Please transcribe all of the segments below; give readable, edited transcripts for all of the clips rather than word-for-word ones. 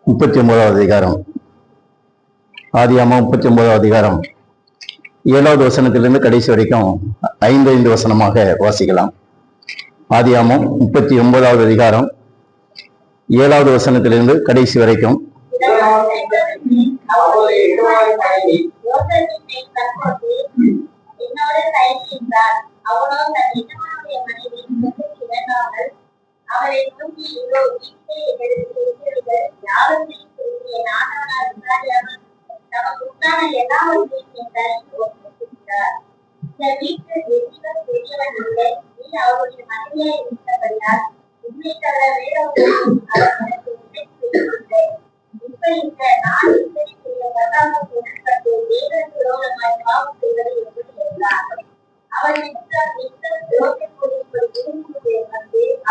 39வது அதிகாரம். ஆதியாகமம் 39வது அதிகாரம் 7வது வசனத்திலிருந்து கடைசி வரைக்கும் 5 வசனமாக வாசிக்கலாம். ஆதியாகமம் 39வது அதிகாரம் 7வது வசனத்திலிருந்து கடைசி வரைக்கும். அவரை நோக்கி இதோ வீட்டை எடுத்து நமக்கு உண்டான எல்லாவற்றையும் என் தலையில் ஒப்புவித்தார். இந்த வீட்டில் எதிலும் பெரியவன் இல்லை. நீ அவருடைய மனைவியாய் இருந்தபடியால் உன்னை தவிர வேறொருவரும் அவர் எனக்கு உண்மைக்கு வைக்கவில்லை. இப்ப நான் இத்தனை பெரிய கர்த்தாவுக்கு உடன்பட்டு தேவனுக்கு விரோதமாய் பாவம் செய்வது எப்படி என்றார். அவன்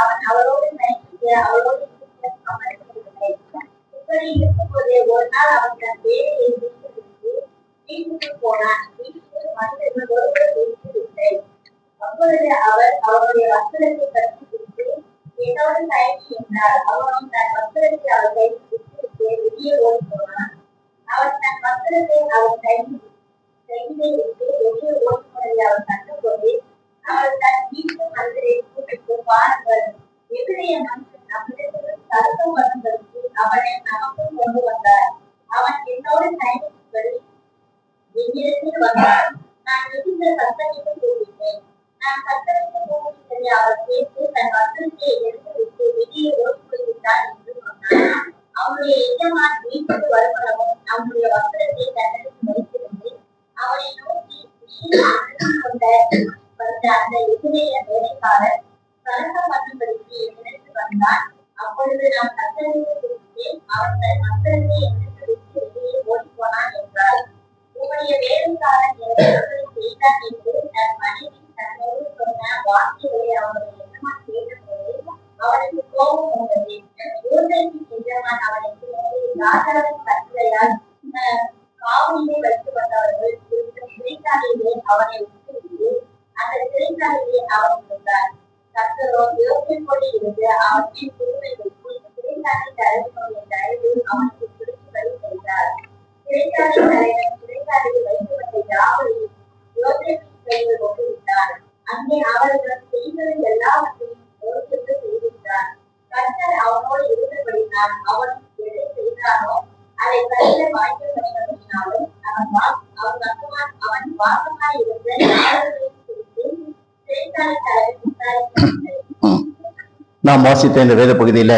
அவன் அவரோடு நைட்டு அவரோடு அமர்ந்திருக்கவில்லை. இப்படி இருக்கும்போதே ஒரு நாள் அவன் தன் வேலையை முடித்துவிட்டு வீட்டுக்கு போனான். வீட்டுக்கு மனிதர்கள் ஒருவர் இருக்கவில்லை. அப்பொழுது அவர் அவருடைய வஸ்திரத்தை பற்றி விட்டு என்னோடு தயங்கி என்றார். அவனும் தன் வஸ்திரத்தை அவர் கையில் விட்டுவிட்டு வெளியே ஓடி போனான். அவன் தன் வஸ்திரத்தை அவர் கையில் விட்டு வெளியே ஓடி போனதை அவர் கண்டபோது அவர் தன் வீட்டு மனிதரை கூப்பிட்டு, பாருங்கள், எதிரைய மனுஷன் நம்மிடத்தில் தர்க்கம் வருவதற்கு அவனை நமக்கும் கொண்டு வந்தார். அவன் என்னோடு தயங்கும்படி என்னிடத்தில் வந்தார். நான் மிகுந்த சத்தமிட்டு கூறினேன். நான் சத்தமிட்டு கூறியதை அவர் கேட்டு தன் வஸ்திரத்தை எடுத்து விட்டு வெளியே ஓடி போய்விட்டார் என்று சொன்னார். அவனுடைய எஜமான் வீட்டுக்கு வருவனவும் அவனுடைய வஸ்திரத்தை தன்னிடத்தில் வைத்திருந்து அவனை நோக்கி கொண்ட வந்த அந்த எதிரைய வேலைக்காரர் கலக்கம் பண்ணும்படிக்கு என்னிடத்தில் வந்தான். அப்பொழுது நான் சத்தமிட்டு கூறினேன். அவன் தன் வஸ்திரத்தை என்னிடத்தில் விட்டு வெளியே ஓடி போனான் என்றார். உன்னுடைய வேலைக்காரன் எனக்கு செய்தான் என்று தன் மனைவி தன்னோடு சொன்ன வார்த்தைகளை அவனுடைய எஜமான் கேட்டபோது அவனுக்கு கோபம் வந்தது. யோசேப்பின் எஜமான் அவனுக்கு ராஜாவின் கட்டளையால் காவலிலே வைக்கப்பட்டவர்கள் இருந்த சிறைச்சாலையிலே அவனை விட்டுவிட்டு அந்த சிறைச்சாலையிலே அவன் இருந்தார். கர்த்தரோ யோசேப்போடு இருந்து அவற்றின் குழுவைகளுக்கு சிறைச்சாலை தலைவனுடைய தயவு அவனுக்கு பிடிக்கும்படி செய்தார். சிறைச்சாலை தலைவன் சிறைச்சாலையில் வைக்கப்பட்ட யாவரையும் யோசேப்பின் கையில் ஒப்புவித்தார். அங்கே அவர்கள் செய்தது எல்லாவற்றையும் யோசேப்பு செய்திருந்தார். கர்த்தர் அவனோடு இருந்தபடினால் அவன் எதை செய்தானோ அதை கர்த்தர் வாய்க்க பண்ணினபடினாலும் அவன் வாசமாய் இருந்த யாவரையும் குறித்து சிறைச்சாலை தலைவன் விசாரிக்கவில்லை. நாம் வாசித்த இந்த வேத பகுதியில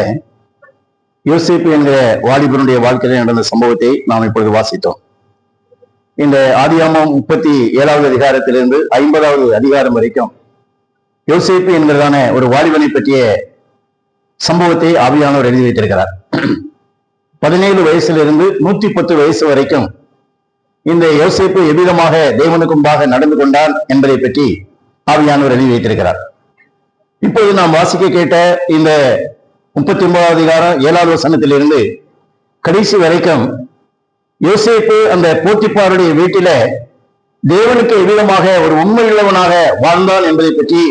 யோசேப்பு என்கிற வாலிபனுடைய வாழ்க்கையில நடந்த சம்பவத்தை நாம் இப்பொழுது வாசித்தோம். இந்த ஆதியாகமம் 37வது அதிகாரத்திலிருந்து 50வது அதிகாரம் வரைக்கும் யோசேப்பு என்கிறதான ஒரு வாலிபனை பற்றிய சம்பவத்தை ஆவியானவர் எழுதி வைத்திருக்கிறார். 17 வயசிலிருந்து 110 வயசு வரைக்கும் இந்த யோசேப்பு எவ்விதமாக தேவனுக்கு முன்பாக நடந்து கொண்டான் என்பதை பற்றி ஆவியானவர் எழுதி வைத்திருக்கிறார். இப்போது நாம் வாசிக்க கேட்ட இந்த 39வது அதிகாரம் 7வது வசனத்திலிருந்து கடைசி வரைக்கும் யோசேப்பு அந்த போத்திப்பாருடைய வீட்டில தேவனுக்கு எவ்விதமாக ஒரு உண்மையுள்ளவனாக வாழ்ந்தான் என்பதை பற்றி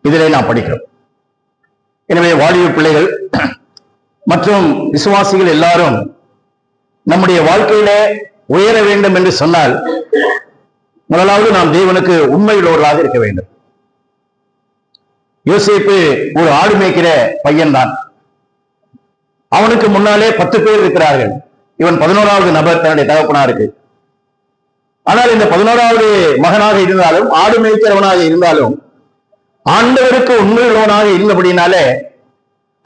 இதிலே நாம் படிக்கிறோம். எனவே வாலிப பிள்ளைகள் மற்றும் விசுவாசிகள் எல்லாரும் நம்முடைய வாழ்க்கையில உயர வேண்டும் என்று சொன்னால் முதலாவது நாம் தேவனுக்கு உண்மையுள்ளவர்களாக இருக்க வேண்டும். யோசேப்பு ஒரு ஆடு மேய்க்கிற பையன்தான். அவனுக்கு முன்னாலே 10 பேர் இருக்கிறார்கள். இவன் 11வது நபர் தன்னுடைய தகப்பனாருக்கு. ஆனால் இந்த 11வது மகனாக இருந்தாலும் ஆடு மேய்க்கிறவனாக இருந்தாலும் ஆண்டவருக்கு உண்மையுள்ளவனாக இருந்தபடினாலே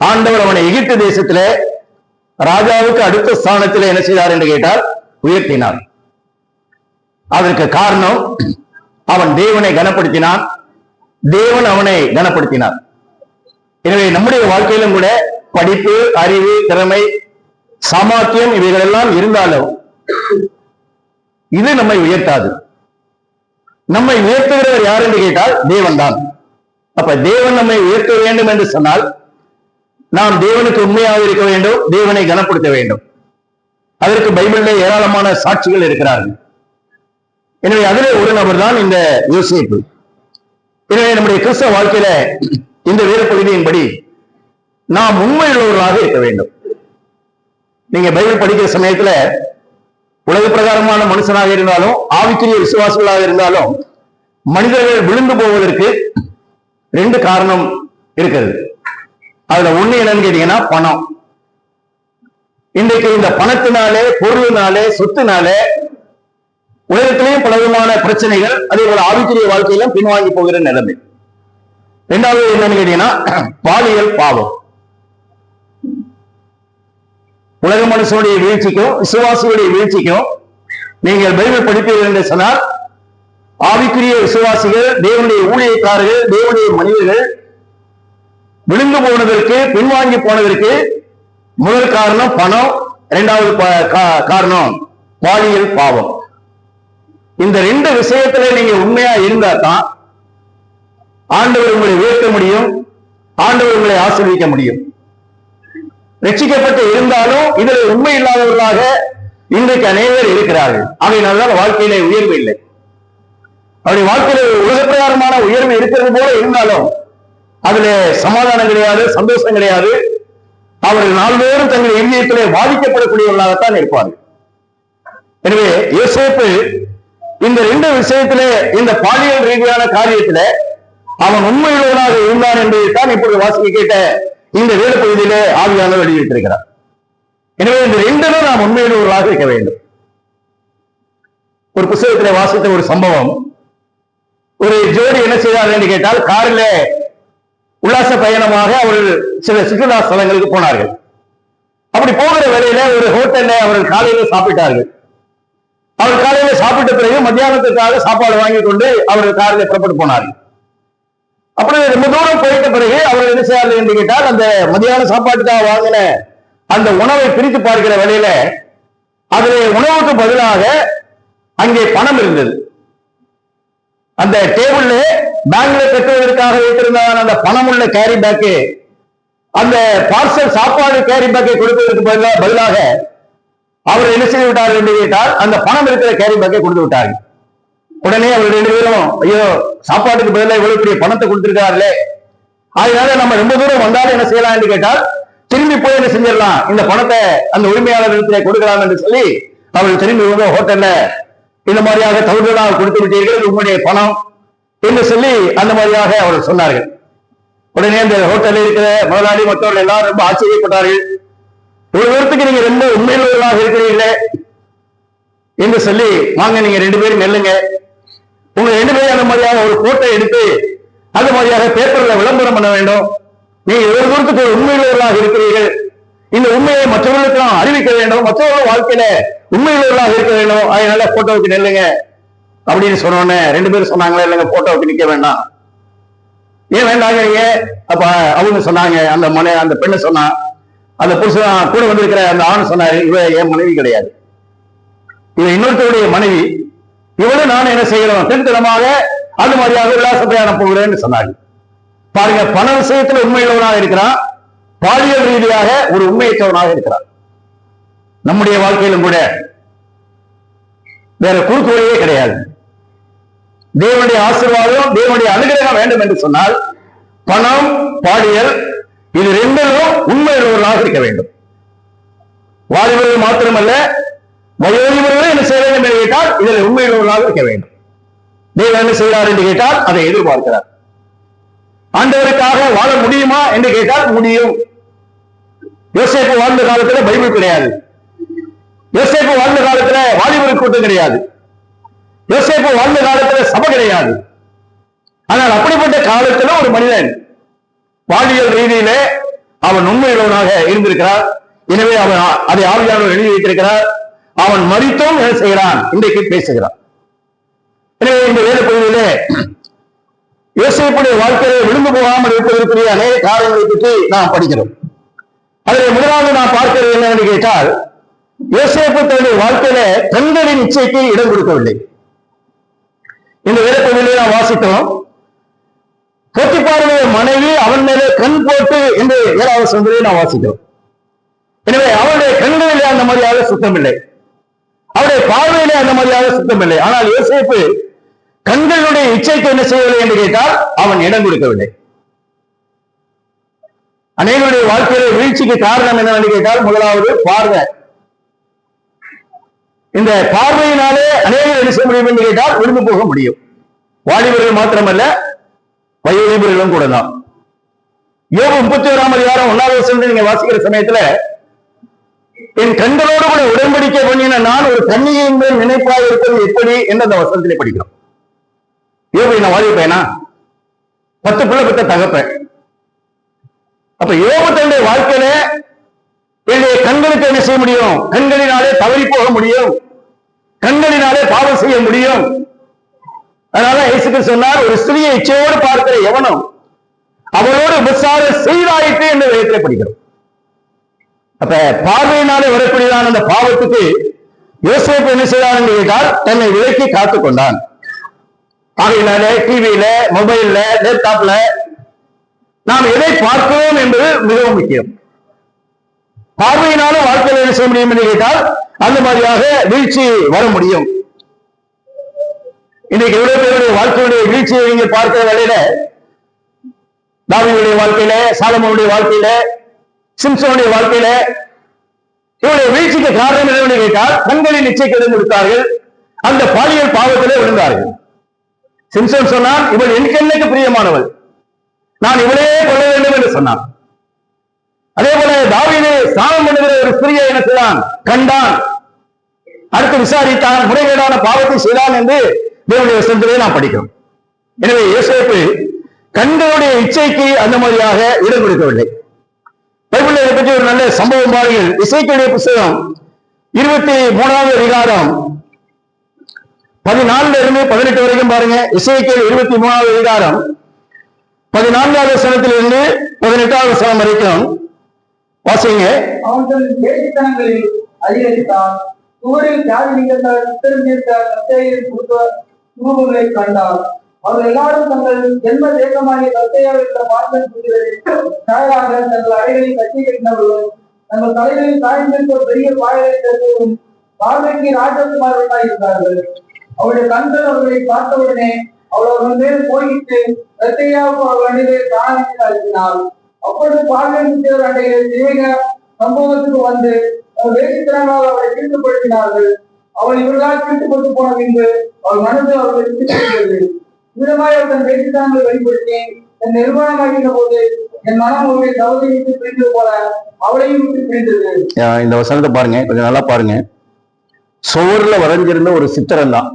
ஆண்டவர் அவனை எகிப்து தேசத்தில ராஜாவுக்கு அடுத்த ஸ்தானத்தில் என்ன செய்தார் என்று கேட்டால் உயர்த்தினார். அதற்கு காரணம் அவன் தேவனை கனப்படுத்தினான், தேவன் அவனை கனப்படுத்தினார். எனவே நம்முடைய வாழ்க்கையிலும் கூட படிப்பு, அறிவு, திறமை, சாமர்த்தியம் இவைகள் எல்லாம் இருந்தாலும் இது நம்மை உயர்த்தாது. நம்மை உயர்த்துகிறவர் யார் என்று கேட்டால் தேவன் தான். அப்ப தேவன் நம்மை உயர்த்த வேண்டும் என்று சொன்னால் நாம் தேவனுக்கு உண்மையாக இருக்க வேண்டும், தேவனை கனப்படுத்த வேண்டும். அதற்கு பைபிளில் ஏராளமான சாட்சிகள் இருக்கிறார்கள். எனவே அதிலே ஒரு நபர் தான் இந்த யோசேப்பு. எனவே நம்முடைய கிறிஸ்தவ வாழ்க்கையில இந்த வேத பகுதியின்படி நாம் உண்மையுள்ளவர்களாக இருக்க வேண்டும். நீங்க பைபிள் படிக்கிற சமயத்துல உலக பிரகாரமான மனுஷனாக இருந்தாலும் ஆவிக்குரிய விசுவாசிகளாக இருந்தாலும் மனிதர்கள் விழுந்து போவதற்கு 2 காரணம் இருக்கிறது. அதுல ஒண்ணு என்னன்னு கேட்டீங்கன்னா பணம். இன்றைக்கு இந்த பணத்தினாலே, பொருளினாலே, சொத்துனாலே உலகத்திலேயும் பல விதமான பிரச்சனைகள், அதே போல ஆவிக்குரிய வாழ்க்கையிலும் பின்வாங்கி போகிற நிலைமை. 2வது என்னன்னு கேட்டீங்கன்னா பாலியல் பாவம். உலக மனுஷனுடைய வீழ்ச்சிக்கும் விசுவாசிகளுடைய வீழ்ச்சிக்கும் நீங்கள் பைபிள் படிப்பீர்கள் என்று சொன்னால், ஆவிக்குரிய விசுவாசிகள், தேவனுடைய ஊழியக்காரர்கள், தேவனுடைய மனிதர்கள் விழுந்து போனதற்கு, பின்வாங்கி போனதற்கு முதல் காரணம் பணம், 2வது காரணம் பாலியல் பாவம். இந்த 2 விஷயத்துல நீங்க உண்மையா இருந்தா தான் ஆண்டவர் உங்களை உயர்த்த முடியும், ஆண்டவர் உங்களை ஆசீர்வதிக்க முடியும். ரட்சிக்கப்பட்டு இருந்தாலும் இதில் உண்மை இல்லாதவர்களாக இன்றைக்கு அநேகர் இருக்கிறார்கள். அவையினால்தான் வாழ்க்கையிலே உயர்வு இல்லை. அவருடைய வாழ்க்கையில உலக பிரகாரமான உயர்வு இருக்கிறது போல இருந்தாலும் அதுல சமாதானம் கிடையாது, சந்தோஷம் கிடையாது. அவர்கள் நாள்தோறும் தங்கள் இதயத்திலே பாதிக்கப்படக்கூடியவர்களாகத்தான் இருப்பார்கள். எனவே யோசேப்பு இந்த 2 விஷயத்திலே, இந்த பாலியல் ரீதியான காரியத்தில அவன் உண்மையுள்ளவனாக இருந்தான் என்பதைத்தான் இப்பொழுது வாசிக்க கேட்ட இந்த வேத பகுதியிலே ஆவியானவர் வெளியிட்டிருக்கிறார். எனவே இந்த 2லும் நாம் உண்மையுள்ளவர்களாக இருக்க வேண்டும். ஒரு புத்தகத்திலே வாசித்த ஒரு சம்பவம், ஒரு ஜோடி என்ன செய்தார்கள் என்று கேட்டால், காரில் உல்லாச பயணமாக அவர்கள் சில சுற்றுலா ஸ்தலங்களுக்கு போனார்கள். அப்படி போகிற வேளையில ஒரு ஹோட்டல்ல அவர்கள் காலையில சாப்பிட்டார்கள். அவர் காலையில சாப்பிட்ட பிறகு மத்தியானத்துக்காக சாப்பாடு வாங்கி கொண்டு அவர்கள் காரில் புறப்பட்டு போனார்கள். அப்படி ரொம்ப தூரம் போயிட்ட பிறகு அவர்கள் என்ன செய்யார்கள் என்று கேட்டால், அந்த மத்தியான சாப்பாட்டுக்காக வாங்கின அந்த உணவை பிரித்து பார்க்கிற வேளையில அதில் உணவுக்கு பதிலாக அங்கே பணம் இருந்தது. அந்த டேபிள்ல பேங்க்ல கட்டுவதற்காக வைத்திருந்த அந்த பணம் உள்ள கேரி பேக்கு, அந்த பார்சல் சாப்பாடு கேரி பேக்கை கொடுப்பதற்கு பதிலாக அவர் என்ன செய்து விட்டார்கள் என்று கேட்டால், அந்த பணம் இருக்கிற கேரி பேக்கை கொடுத்து விட்டார்கள். உடனே அவர் 2 பேரும், ஐயோ சாப்பாட்டுக்கு பதிலாக இவ்வளவு பெரிய பணத்தை கொடுத்திருக்கார்களே, அதனால நம்ம ரொம்ப தூரம் வந்தாலும் என்ன செய்யலாம் என்று கேட்டால், திரும்பி போய் என்ன செஞ்சிடலாம், இந்த பணத்தை அந்த உரிமையாளர் இடத்திலே கொடுக்கலாம் என்று சொல்லி அவர்கள் திரும்பி வந்து ஹோட்டல்ல இந்த மாதிரியாக தவறுதலாக கொடுத்து விட்டீர்கள், உங்களுடைய பணம் என்று சொல்லி அந்த மாதிரியாக அவர்கள் சொன்னார்கள். உடனே அந்த ஹோட்டலில் இருக்கிற முதலாளி மற்றவர்கள் எல்லாரும் ரொம்ப ஆச்சரியப்பட்டார்கள். ஒரு விதத்துக்கு நீங்க ரொம்ப உண்மையுள்ளவர்களாக இருக்கிறீர்களே என்று சொல்லி, வாங்க நீங்க 2 பேரும் நெல்லுங்க, உங்க 2 பேரும் அந்த மாதிரியாக ஒரு போட்டோ எடுத்து அந்த மாதிரியாக பேப்பர்ல விளம்பரம் பண்ண வேண்டும். நீங்க ஒரு தூரத்துக்கு ஒரு உண்மையுள்ளவர்களாக இருக்கிறீர்கள், இந்த உண்மையை மற்றவர்களுக்கு நாம் அறிவிக்க வேண்டும், மற்றவர்கள் வாழ்க்கையில உண்மையுள்ளவர்களாக இருக்க வேண்டும், அதனால போட்டோவுக்கு நெல்லுங்க அப்படின்னு சொன்னோன்னே 2 பேரும் சொன்னாங்களே, இல்லைங்க போட்டோவுக்கு நிக்க வேண்டாம். ஏன் வேண்டாங்க நீங்க? அப்ப அவங்க சொன்னாங்க, அந்த பெண்ணை சொன்னா, அந்த புருஷன் கூட வந்திருக்கிற அந்த ஆண் சொன்னாரு, இவ என் மனைவி கிடையாது, இவ இன்னொருத்தருடைய மனைவி, இவளும் நானும் என்ன செய்யறோம், திருத்தலமாக அது மாதிரியாக உல்லாச பிரயாணம் போகிறேன்னு சொன்னாங்க. பாருங்க, பண விஷயத்துல உண்மையுள்ளவனாக இருக்கிறான், பாலியல் ரீதியாக ஒரு உண்மையற்றவனாக இருக்கிறான். நம்முடைய வாழ்க்கையிலும் கூட வேற குறுக்கு வழியே கிடையாது. தேவனுடைய ஆசீர்வாதம், தேவனுடைய அனுகிரகம் வேண்டும் என்று சொன்னால் பணம், பாலியல், இது 2லும் உண்மையுள்ளவர்களாக இருக்க வேண்டும். வாலிபர்கள் மாத்திரமல்ல, வயோதிபர்களும் என்ன செய்ய வேண்டும் என்று கேட்டால் இதில் உண்மையுள்ளவர்களாக இருக்க வேண்டும். தேவன் என்ன செய்கிறார் என்று கேட்டால் அதை எதிர்பார்க்கிறார். ஆண்டவருக்காக வாழ முடியுமா என்று கேட்டால் முடியும். யோசேப்பு வாழ்ந்த காலத்துல பைபிள் கிடையாது, யோசேப்பு வாழ்ந்த காலத்துல வாலிபர் கூட்டம் கிடையாது, யோசேப்பு வாழ்ந்த காலத்துல சபை கிடையாது. ஆனால் அப்படிப்பட்ட காலத்துல ஒரு மனிதன் பாலியல் ரீதியிலே அவன் உண்மையுள்ளவனாக இருந்திருக்கிறார். எனவே அவன் அதை ஆவியானவர் எழுதி வைத்திருக்கிறார். அவன் மரித்தும் என்ன செய்கிறான், இன்றைக்கு பேசுகிறான். எனவே இந்த வேத பகுதியிலே யோசேப்புடைய வாழ்க்கையை விழுந்து போகாமல் இருப்பதற்குரிய அநேக காரணங்களை பற்றி நாம் படிக்கிறோம். அதில் முதலாவது நாம் பார்க்கிறது என்னவென்று கேட்டால், யோசேப்பு தன்னுடைய வாழ்க்கையில கண்களின் இச்சைக்கு இடம் கொடுக்கவில்லை. இந்த வேத பகுதியிலே நாம் வாசித்தோம், போத்திபாருடைய மனைவி அவன் மேலே கண் போட்டு என்று 7வது வசனத்திலே நாம் வாசிக்கிறோம். எனவே அவருடைய கண்களிலே அந்த மாதிரியாக சுத்தம் இல்லை, அவருடைய பார்வையிலே அந்த மாதிரியாக சுத்தம் இல்லை. ஆனால் யோசேப்பு கண்களுடைய இச்சைக்கு என்ன செய்யவில்லை என்று கேட்டால் அவன் இடம் கொடுக்கவில்லை. அநேகருடைய வாழ்க்கையில வீழ்ச்சிக்கு காரணம் என்னவென்று கேட்டால், முதலாவது பார்வை. இந்த பார்வையினாலே அநேகர் என்ன செய்ய முடியும் என்று கேட்டால் விழுந்து போக முடியும். வாலிபர்கள் மாத்திரமல்ல, வயோதிபர்களும் கூட தான். யோபு 31ஆம் அதிகாரம் 1வது வசனத்தை நீங்க வாசிக்கிற சமயத்துல, என் கண்களோடு கூட உடன்படிக்கை பண்ணின நான் ஒரு கன்னிகையின் மேல் நினைப்பாக இருப்பது எப்படி என்று அந்த வசனத்திலே படிக்கிறோம். யோபு என்ன வாலிப பையனா? 10 பிள்ளை பெற்ற தகப்பன். அப்ப யோபு தன்னுடைய வாழ்க்கையில என்னுடைய கண்களுக்கு என்ன செய்ய முடியும்? கண்களினாலே தவறி போக முடியும், கண்களினாலே பாவம் செய்ய முடியும். அதனால இயேசு சொன்னார், ஒரு ஸ்திரியை இச்சையோடு பார்க்கிற எவனும் அவளோடு விபச்சாரம் செய்தாயிற்று என்று வேதத்திலே படிக்கிறோம். அப்ப பார்வையினாலே வரக்கூடியதான அந்த பாவத்துக்கு யோசேப்பு என்ன செய்தார் என்று கேட்டால் தன்னை விலக்கி காத்துக் கொண்டான். ஆகையினாலே டிவியில, மொபைல்ல, லேப்டாப்ல நாம் எதை பார்க்கிறோம் என்பது மிகவும் முக்கியம். பார்வையினாலும் வாழ்க்கையில் என்ன செய்ய முடியும் என்று கேட்டால் அந்த மாதிரியாக வீழ்ச்சி வர முடியும். இன்னைக்கு எவ்வளவு பேருடைய வாழ்க்கையுடைய வீழ்ச்சியை நீங்க பார்க்கிற வேளையில, தாவீதுடைய வாழ்க்கையில, சாலமோனுடைய வாழ்க்கையில, சிம்சோனுடைய வாழ்க்கையில இவருடைய வீழ்ச்சிக்கு காரணம் என்னவென்று கேட்டால் கண்களின் இச்சைக்கு கொடுத்தார்கள், அந்த பாலியல் பாவத்திலே விழுந்தார்கள். சிம்சோன் சொன்னான், இவள் என் கண்ணுக்கு பிரியமானவள், நான் இவளே கொள்ள வேண்டும் என்று சொன்னான். அதே போல தாவீது ஸ்நானம் பண்ணுகிற ஒரு ஸ்திரியை என்ன செய்தான்? கண்டான், அடுத்து விசாரித்தான், முறைகேடான பாவத்தை செய்தான் என்று தேவனுடைய வசனத்திலே நாம் படிக்கிறோம். எனவே யோசேப்பு கண்களுடைய இச்சைக்கு அந்த மாதிரியாக இடம் கொடுக்கவில்லை. பைபிள் இதை பற்றி ஒரு நல்ல சம்பவம் பாருங்கள். எசேக்கியேல் புத்தகம் 23வது அதிகாரம் 14 இருந்து 18 வரைக்கும் பாருங்க. எசேக்கியேல் 23வது அதிகாரம் 14வது வசனத்திலிருந்து 18வது வசனம் வரைக்கும் வாசிங்க. அவன் தன் வேசித்தனங்களில் அதிகரித்தான், சுவரில் ஜாதி நீங்கத்தால் ரூபங்களை கண்டார். அவர்கள் எல்லாரும் தங்கள் ஜென்ம தேசமாகிய கத்தையாக இருக்கிற பாசன் தயாராக தங்கள் அறைகளை கட்டி கட்டினவர்களும் தங்கள் தலைகளில் சாய்ந்திருக்க பெரிய பாயலை செல்வதும் பார்வைக்கு ராஜகுமாரர்களாக இருந்தார்கள். அவருடைய கண்கள் அவர்களை பார்த்தவுடனே அவர்கள் மேல் போயிட்டு கத்தையாவுக்கு அவர்கள் அணிகளை காணி அழுத்தினார். அப்பொழுது பார்வையின் தேவர் அண்டைகளை திவேக சம்பவத்துக்கு வந்து வேசித்தனங்களால் அவரை தீர்த்துப்படுத்தினார்கள். அவள் இவர்களால் தீர்த்துப்பட்டு போன பின்பு அவள் மனது அவர்களை தீர்த்துப்படுகிறது. விதமாய் அவர் தன் வேசித்தனங்களை வெளிப்படுத்தி தன் நிர்வாணமாகின்ற போது என் மனம் அவருடைய சகோதரி விட்டு பிரிந்தது போல அவளையும் விட்டு பிரிந்தது. இந்த வசனத்தை பாருங்க, கொஞ்சம் நல்லா பாருங்க. சுவர்ல வரைஞ்சிருந்த ஒரு சித்திரம் தான்,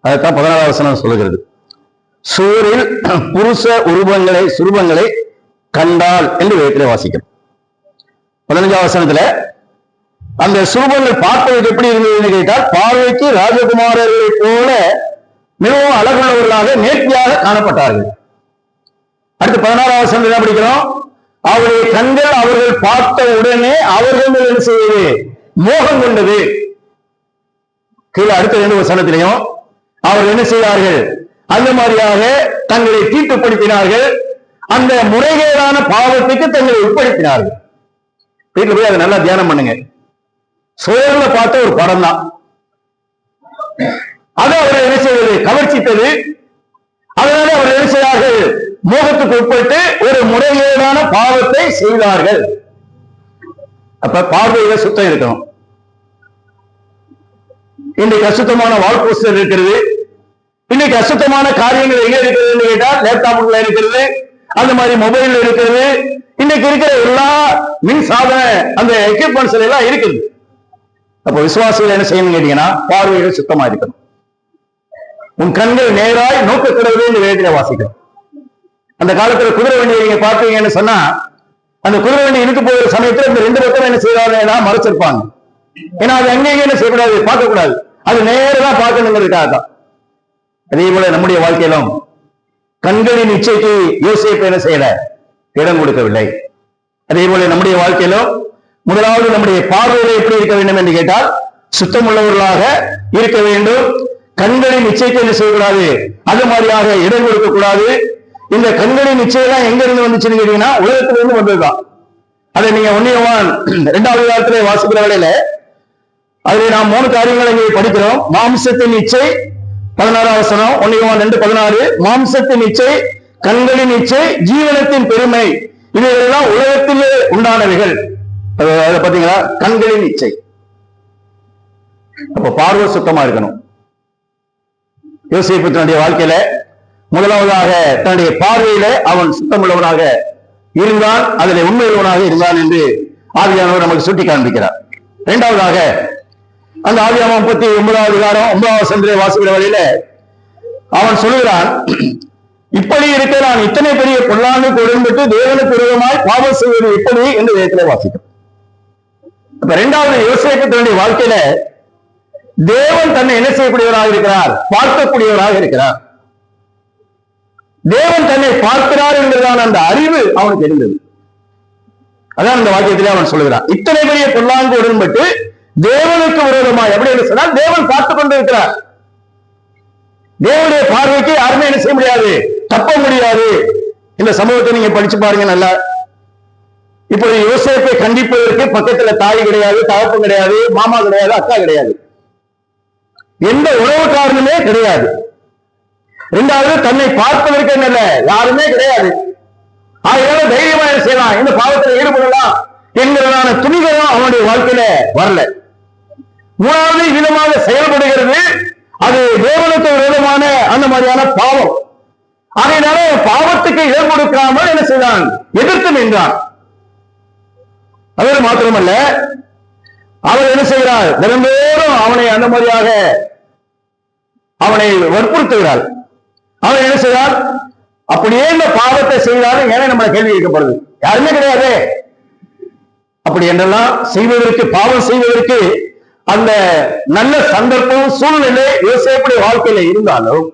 அதைத்தான் 14வது வசனம் சொல்லுகிறது. சுவரில் புருஷ சுரூபங்களை கண்டால் என்று வேதத்திலே வாசிக்கிறோம். 15வது வசனத்துல அந்த சுரூபங்கள் பார்ப்பதற்கு எப்படி இருந்ததுன்னு கேட்டால் பார்வைக்கு ராஜகுமாரர்களை போல மிகவும் அழகுள்ளவர்களாக நேர்த்தியாக காணப்பட்டார்கள். அடுத்து 16வது வசனம் என்ன படிக்கிறோம்? அவருடைய கண்கள் அவர்கள் பார்த்த உடனே அவர்கள் என்ன செய்வது? மோகம் கொண்டது. கீழே அடுத்த 2 வசனத்திலையும் அவர்கள் என்ன செய்தார்கள்? அந்த மாதிரியாக தங்களை தீட்டுப்படுத்தினார்கள், அந்த முறைகேடான பாவத்துக்கு தங்களை உட்படுத்தினார்கள். வீட்டுல போய் அதை நல்லா தியானம் பண்ணுங்க. சுவர்ல பார்த்த ஒரு படம் தான், அது அவர்கள் என்ன செய்வது? கவர்ச்சித்தது. அதனால அவர்கள் என்ன செய்தார்கள்? மோகத்துக்கு உட்பட்டு ஒரு முறைகேடான பாவத்தை செய்தார்கள். அப்ப பார்வையில சுத்தம் இருக்கணும். இன்னைக்கு அசுத்தமான வால் போஸ்டர் இருக்கிறது, இன்னைக்கு அசுத்தமான காரியங்கள் எங்க இருக்கிறதுன்னு கேட்டால் லேப்டாப்ல இருக்கிறது, அந்த மாதிரி மொபைல்ல இருக்கிறது. இன்னைக்கு இருக்கிற எல்லா மின் சாதன அந்த எக்யூப்மெண்ட்ஸ் எல்லாம் இருக்குது. அப்ப விசுவாசிகள் என்ன செய்யணும் கேட்டீங்கன்னா பார்வையில சுத்தமா இருக்கணும். உன் கண்கள் நேராய் நோக்க கிடவுது என்று வேதத்திலே வாசிக்கிறோம். அந்த காலத்துல குதிரை வண்டியை நீங்க பார்த்தீங்கன்னு சொன்னா, அந்த குதிரை வண்டி இழுத்து போகிற சமயத்துல இந்த 2 பக்கம் என்ன செய்யறாங்கன்னா மறைச்சிருப்பாங்க. ஏன்னா அது அங்கேயும் என்ன செய்யக்கூடாது? பார்க்கக்கூடாது, அது நேரதான் பார்க்கணுங்கிறதுக்காக தான். அதே போல நம்முடைய வாழ்க்கையிலும் கண்களின் இச்சைக்கு யோசேப்பு என்ன செய்யல? இடம் கொடுக்கவில்லை. அதே போல நம்முடைய வாழ்க்கையிலும் முதலாவது நம்முடைய பார்வையில எப்படி இருக்க வேண்டும் என்று கேட்டால் சுத்தம் உள்ளவர்களாக இருக்க வேண்டும். கண்களின் இச்சைக்கு என்ன செய்யக்கூடாது? அது மாதிரியாக இடம் கொடுக்க கூடாது. இந்த கண்களின் நிச்சயம் எங்க இருந்து வந்துச்சுன்னு கேட்டீங்கன்னா உலகத்திலிருந்து வந்ததுதான். அதை நீங்க 1 யோவான் 2வது அதிகாரத்திலே வாசிக்கிற வேளையில அதில் நாம் 3 காரியங்களை இங்கே படிக்கிறோம். மாம்சத்தின் இச்சை 16வது வசனம், 1 யோவான் 2:16. மாம்சத்தின் இச்சை, கண்களின் இச்சை, ஜீவனத்தின் பெருமை, இவைகளெல்லாம் உலகத்திலே உண்டானவைகள். அதை பாத்தீங்களா? கண்களின் இச்சை. அப்ப பார்வை சுத்தமா இருக்கணும். யோசேப்பு தன்னுடைய வாழ்க்கையில முதலாவதாக தன்னுடைய பார்வையில அவன் சுத்தமுள்ளவனாக இருந்தான், அதில் உண்மையுள்ளவனாக இருந்தான் என்று ஆவியானவர் நமக்கு சுட்டி காண்பிக்கிறார். இரண்டாவதாக அந்த ஆதியாகமம் 39வது அதிகாரம் 9வது வசனத்திலே வாசிக்கிற வழியில அவன் சொல்லுகிறான், இப்படி இருக்க நான் இத்தனை பெரிய பொல்லாங்குக்கு உடன்பட்டு தேவனுக்கு விரோதமாய் பாவம் செய்வது எப்படி என்று வேதத்திலே வாசிக்கும். அப்ப இரண்டாவது யோசேப்பு தன்னுடைய வாழ்க்கையில தேவன் தன்னை என்ன செய்யக்கூடியவராக இருக்கிறார், பார்க்கக்கூடியவராக இருக்கிறார். தேவன் தன்னை பார்க்கிறார் என்கிறதான அந்த அறிவு அவனுக்கு இருந்தது. அதான் அந்த வாக்கியத்திலே அவன் சொல்லுகிறான், இத்தனை பெரிய பொல்லாங்கு உடன்பட்டு தேவனுக்கு விரோதமாய். எப்படி என்று சொன்னால் தேவன் பார்த்துக் கொண்டிருக்கிறார். தேவனுடைய பார்வைக்கு யாருமே என்ன செய்ய முடியாது, தப்ப முடியாது. இந்த சமூகத்தை நீங்க படிச்சு பாருங்க நல்லா. இப்போது யோசேப்பை கண்டிப்பதற்கு பக்கத்துல தாய் கிடையாது, தகப்பன் கிடையாது, மாமா கிடையாது, அக்கா கிடையாது, எந்த உறவுக்காரனுமே கிடையாது. இரண்டாவது தன்னை பார்ப்பதற்கு என்ன யாருமே கிடையாது. ஆகையால தைரியமா என்ன செய்யலாம், இந்த பாவத்தில் ஈடுபடலாம் என்கிறதான துணிகளும் அவனுடைய வாழ்க்கையில வரல. மூணாவது விதமாக செயல்படுகிறது, அது தேவனுக்கு விரோதமான அந்த மாதிரியான பாவம். ஆகையினால பாவத்துக்கு இடம் கொடுக்காமல் என்ன செய்தான், எதிர்த்து நின்றான். அவர் மாத்திரமல்ல, அவர் என்ன செய்கிறார், தினந்தோறும் அவனை அந்த மாதிரியாக அவனை வற்புறுத்துகிறார். அவன் என்ன செய்தார், அப்படியே இந்த பாவத்தை செய்தாலும் ஏன்னா நம்மளை கேள்வி கேட்கப்படுது, யாருமே கிடையாது. அப்படி என்றெல்லாம் செய்வதற்கு, பாவம் செய்வதற்கு அந்த நல்ல சந்தர்ப்பம் சூழ்நிலை யோசேப்புடைய வாழ்க்கையில இருந்தாலும்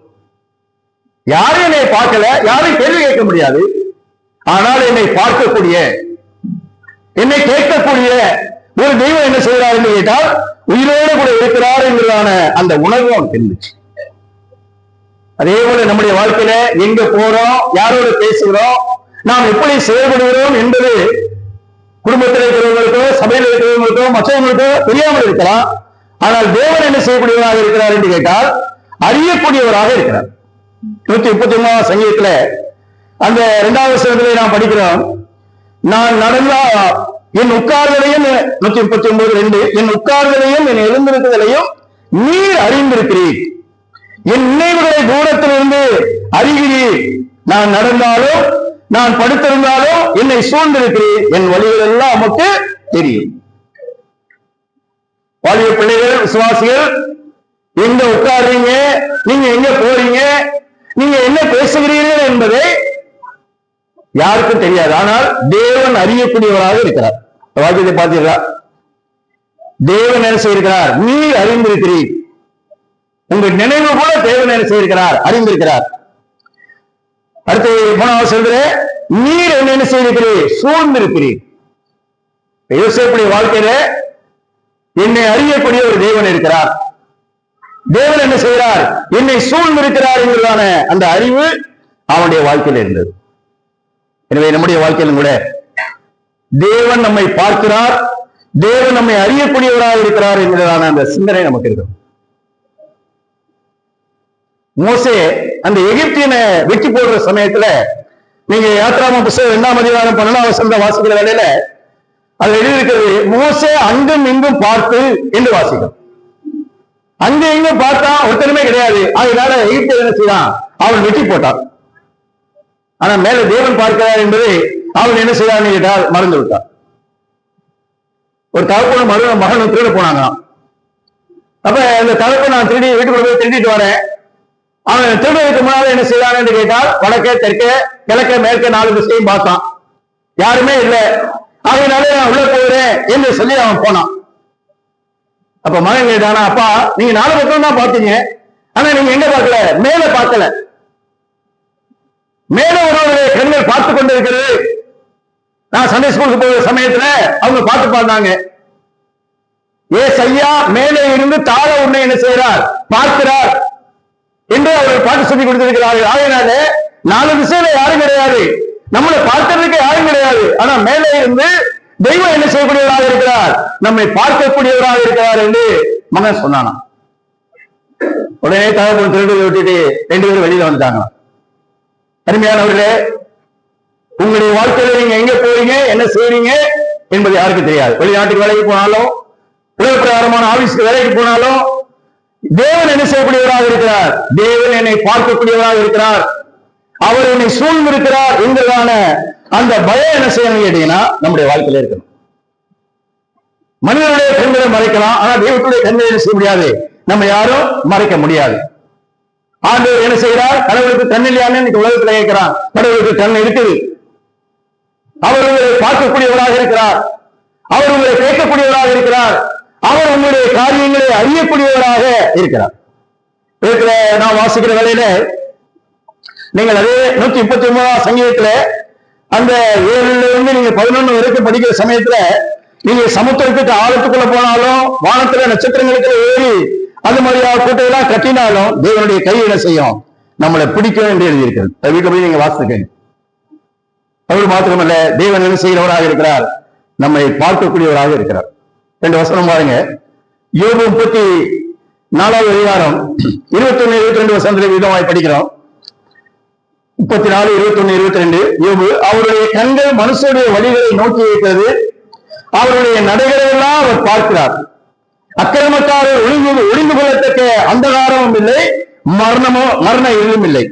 யாரும் என்னை பார்க்கல, யாரும் கேள்வி கேட்க முடியாது. ஆனால் என்னை பார்க்கக்கூடிய, என்னை கேட்கக்கூடிய ஒரு தெய்வம் என்ன செய்கிறார் என்று கேட்டால் உயிரோடு கூட இருக்கிறார் என்கிறதான அந்த உணர்வு அவனுக்கு இருந்துச்சு. அதே போல நம்முடைய வாழ்க்கையில எங்க போறோம், யாரோடு பேசுகிறோம், நாம் எப்படி செயல்படுகிறோம் என்பது குடும்பத்தில் இருக்கிறவங்களுக்கோ, சபையில் இருக்கிறவங்களுக்கோ, மற்றவங்களுக்கோ தெரியாமல் இருக்கலாம். ஆனால் தேவன் என்ன செய்யக்கூடியவராக இருக்கிறார் என்று கேட்டால் அறியக்கூடியவராக இருக்கிறார். 139ஆம் சங்கீதத்துல அந்த 2வது வசனத்திலே நாம் படிக்கிறோம், நான் நடந்தா என் உட்கார்தலையும், 139:2, என் உட்கார்தலையும் என் எழுந்திருக்குதலையும் நீர் அறிந்திருக்கிறீர், என் நினைவுகளை தூரத்திலிருந்து அறிகிறீர், நான் நடந்தாலும் நான் படுத்திருந்தாலும் என்னை சூழ்ந்திருக்கிறீர், என் வழிகள் எல்லாம் நமக்கு தெரியும். வாலிப பிள்ளைகள், விசுவாசிகள், எங்க உட்கார்றீங்க, நீங்க எங்க போறீங்க, நீங்க என்ன பேசுகிறீர்கள் என்பதை யாருக்கும் தெரியாது. ஆனால் தேவன் அறியக்கூடியவராக இருக்கிறார். வாக்கியத்தை பார்த்தீர்களா, தேவன் என்ன செய்திருக்கிறார், நீர் அறிந்திருக்கிறீர், உங்கள் நினைவு கூட தேவன் என்ன செய்திருக்கிறார், அறிந்திருக்கிறார். அடுத்து 3வது சொல்ற, நீர் என்ன செய்திருக்கிறீர், சூழ்ந்திருக்கிறீர். யோசேப்புடைய வாழ்க்கையில என்னை அறியக்கூடிய ஒரு தேவன் இருக்கிறார். தேவன் என்ன செய்கிறார், என்னை சூழ்ந்திருக்கிறார் என்கிறதான அந்த அறிவு அவனுடைய வாழ்க்கையில இருந்தது. எனவே நம்முடைய வாழ்க்கையிலும் கூட தேவன் நம்மை பார்க்கிறார், தேவன் நம்மை அறியக்கூடியவராக இருக்கிறார் என்கிறதான அந்த சிந்தனை நமக்கு இருக்கும். மோசே அந்த எகிப்தியனை வெட்டி போடுற சமயத்துல நீங்க யாத்ராகம புத்தகம் 2ஆம் அதிகாரம் 12வது வசனத்தை வாசிக்கிற வேளையில அது எழுதியிருக்கிறது, மோசே அங்கும் இங்கும் பார்த்து என்று வாசிக்கும். அங்க இங்கும் பார்த்தா ஒருத்தருமே கிடையாது. அதனால எகிப்தியன் என்ன செய்தான், அவன் வெட்டி போட்டான். ஆனா மேல தேவன் பார்க்கிறார் என்பதை அவன் என்ன செய்தான்னு கேட்டால் மறந்து விட்டான். ஒரு தகப்பனும் மகனும் திருட போனாங்க. அப்ப அந்த தகப்பன் நான் திருடி வீட்டுக்குள்ள போய் திருடிட்டு வரேன், அவன் திருடுறதுக்கு முன்னால என்ன செய்யறான் என்று கேட்டால் வடக்கே, தெற்கே, கிழக்கே, மேற்கே 4 திசையும் பார்த்தான், யாருமே இல்லை. அதனால நான் உள்ள போகிறேன் என்று சொல்லி அவன் போனான். அப்ப மகன் கேட்டானா, அப்பா நீங்க 4 பக்கம் தான் பார்த்தீங்க, ஆனா நீங்க எங்க பார்க்கல, மேல பார்க்கல, மேல ஒருவருடைய கண்கள் பார்த்து கொண்டிருக்கிறது. நான் சண்டே ஸ்கூலுக்கு போகிற சமயத்துல அவங்க பார்த்து பார்த்தாங்க, ஏசையா மேலே இருந்து தாழ உன்னை என்ன செய்கிறார், பார்க்கிறார் என்று அவர்கள் பாட்டு சொல்லி கொடுத்திருக்கிறார்கள். ஆகையினால 4 திசையில யாரும் கிடையாது, நம்மளை பார்க்கிறதுக்கு யாரும் கிடையாது. ஆனா மேலே இருந்து தெய்வம் என்ன செய்யக்கூடியவராக இருக்கிறார், நம்மை பார்க்கக்கூடியவராக இருக்கிறார் என்று மகன் சொன்னானா. உடனே தகவல் திருடுகளை விட்டுட்டு 2 பேரும் வெளியில வந்துட்டாங்க. அருமையானவர்களே, உங்களுடைய வாழ்க்கையில நீங்க எங்க போறீங்க, என்ன செய்றீங்க என்பது யாருக்கு தெரியாது. வெளிநாட்டுக்கு வேலைக்கு போனாலும், உலக உலகப்பிரகாரமான ஆபீஸ்க்கு வேலைக்கு போனாலும் தேவன் என்ன செய்யக்கூடியவராக இருக்கிறார்? தேவன் என்னை பார்க்கக்கூடியவராக இருக்கிறார், அவர் என்னை சூழ்ந்திருக்கிறார் என்கிறதான அந்த பயம் என்ன செய்யணும் கேட்டீங்கன்னா நம்முடைய வாழ்க்கையில இருக்கணும். மனிதனுடைய கண்களை மறைக்கலாம், ஆனா தெய்வத்துடைய கண்களை என்ன செய்ய முடியாது, நம்ம யாரும் மறைக்க முடியாது. ஆண்டவர் என்ன செய்கிறார்? கடவுளுக்கு கண் இல்லையான்னு இன்னைக்கு உலகத்துல கேட்கிறான். கடவுளுக்கு கண் இருக்குது. அவர் உங்களை பார்க்கக்கூடியவராக இருக்கிறார், அவர் உங்களை கேட்கக்கூடியவராக இருக்கிறார், அவர் உங்களுடைய காரியங்களை அறியக்கூடியவராக இருக்கிறார். இருக்கிற நான் வாசிக்கிற வேளையில நீங்கள் அதே 139 சங்கீதத்துல அந்த 7ல இருந்து நீங்க 11 வரைக்கும் படிக்கிற சமயத்துல நீங்க சமுத்திரத்துக்கு ஆழத்துக்குள்ள போனாலும் வானத்துல நட்சத்திரங்களுக்கு ஏறி அது மாதிரியான கூட்டையெல்லாம் கட்டினாலும் தேவனுடைய கை என்ன செய்யும்? நம்மளை பிடிக்கும் என்று எழுதியிருக்கிறது. வீட்டுல போய் நீங்க வாசிக்கணும். அவர் மாத்திரமல்ல, தேவன் என்ன செய்கிறவராக இருக்கிறார்? நம்மை பார்க்கக்கூடியவராக இருக்கிறார். 2 வசனம் பாருங்க. யோபு 34வது அதிகாரம் 21, 22 வசனத்திலே விதமாய் படிக்கிறோம். 34, 21, 22. யோபு, அவருடைய கண்கள் மனுஷனுடைய வழிகளை நோக்கி இருக்கிறது, அவருடைய நடைகளை எல்லாம் அவர் பார்க்கிறார். அக்கிரமக்காரர் ஒளிந்து கொள்ளத்தக்க அந்தகாரமும் இல்லை, மரண இருளும் இல்லை.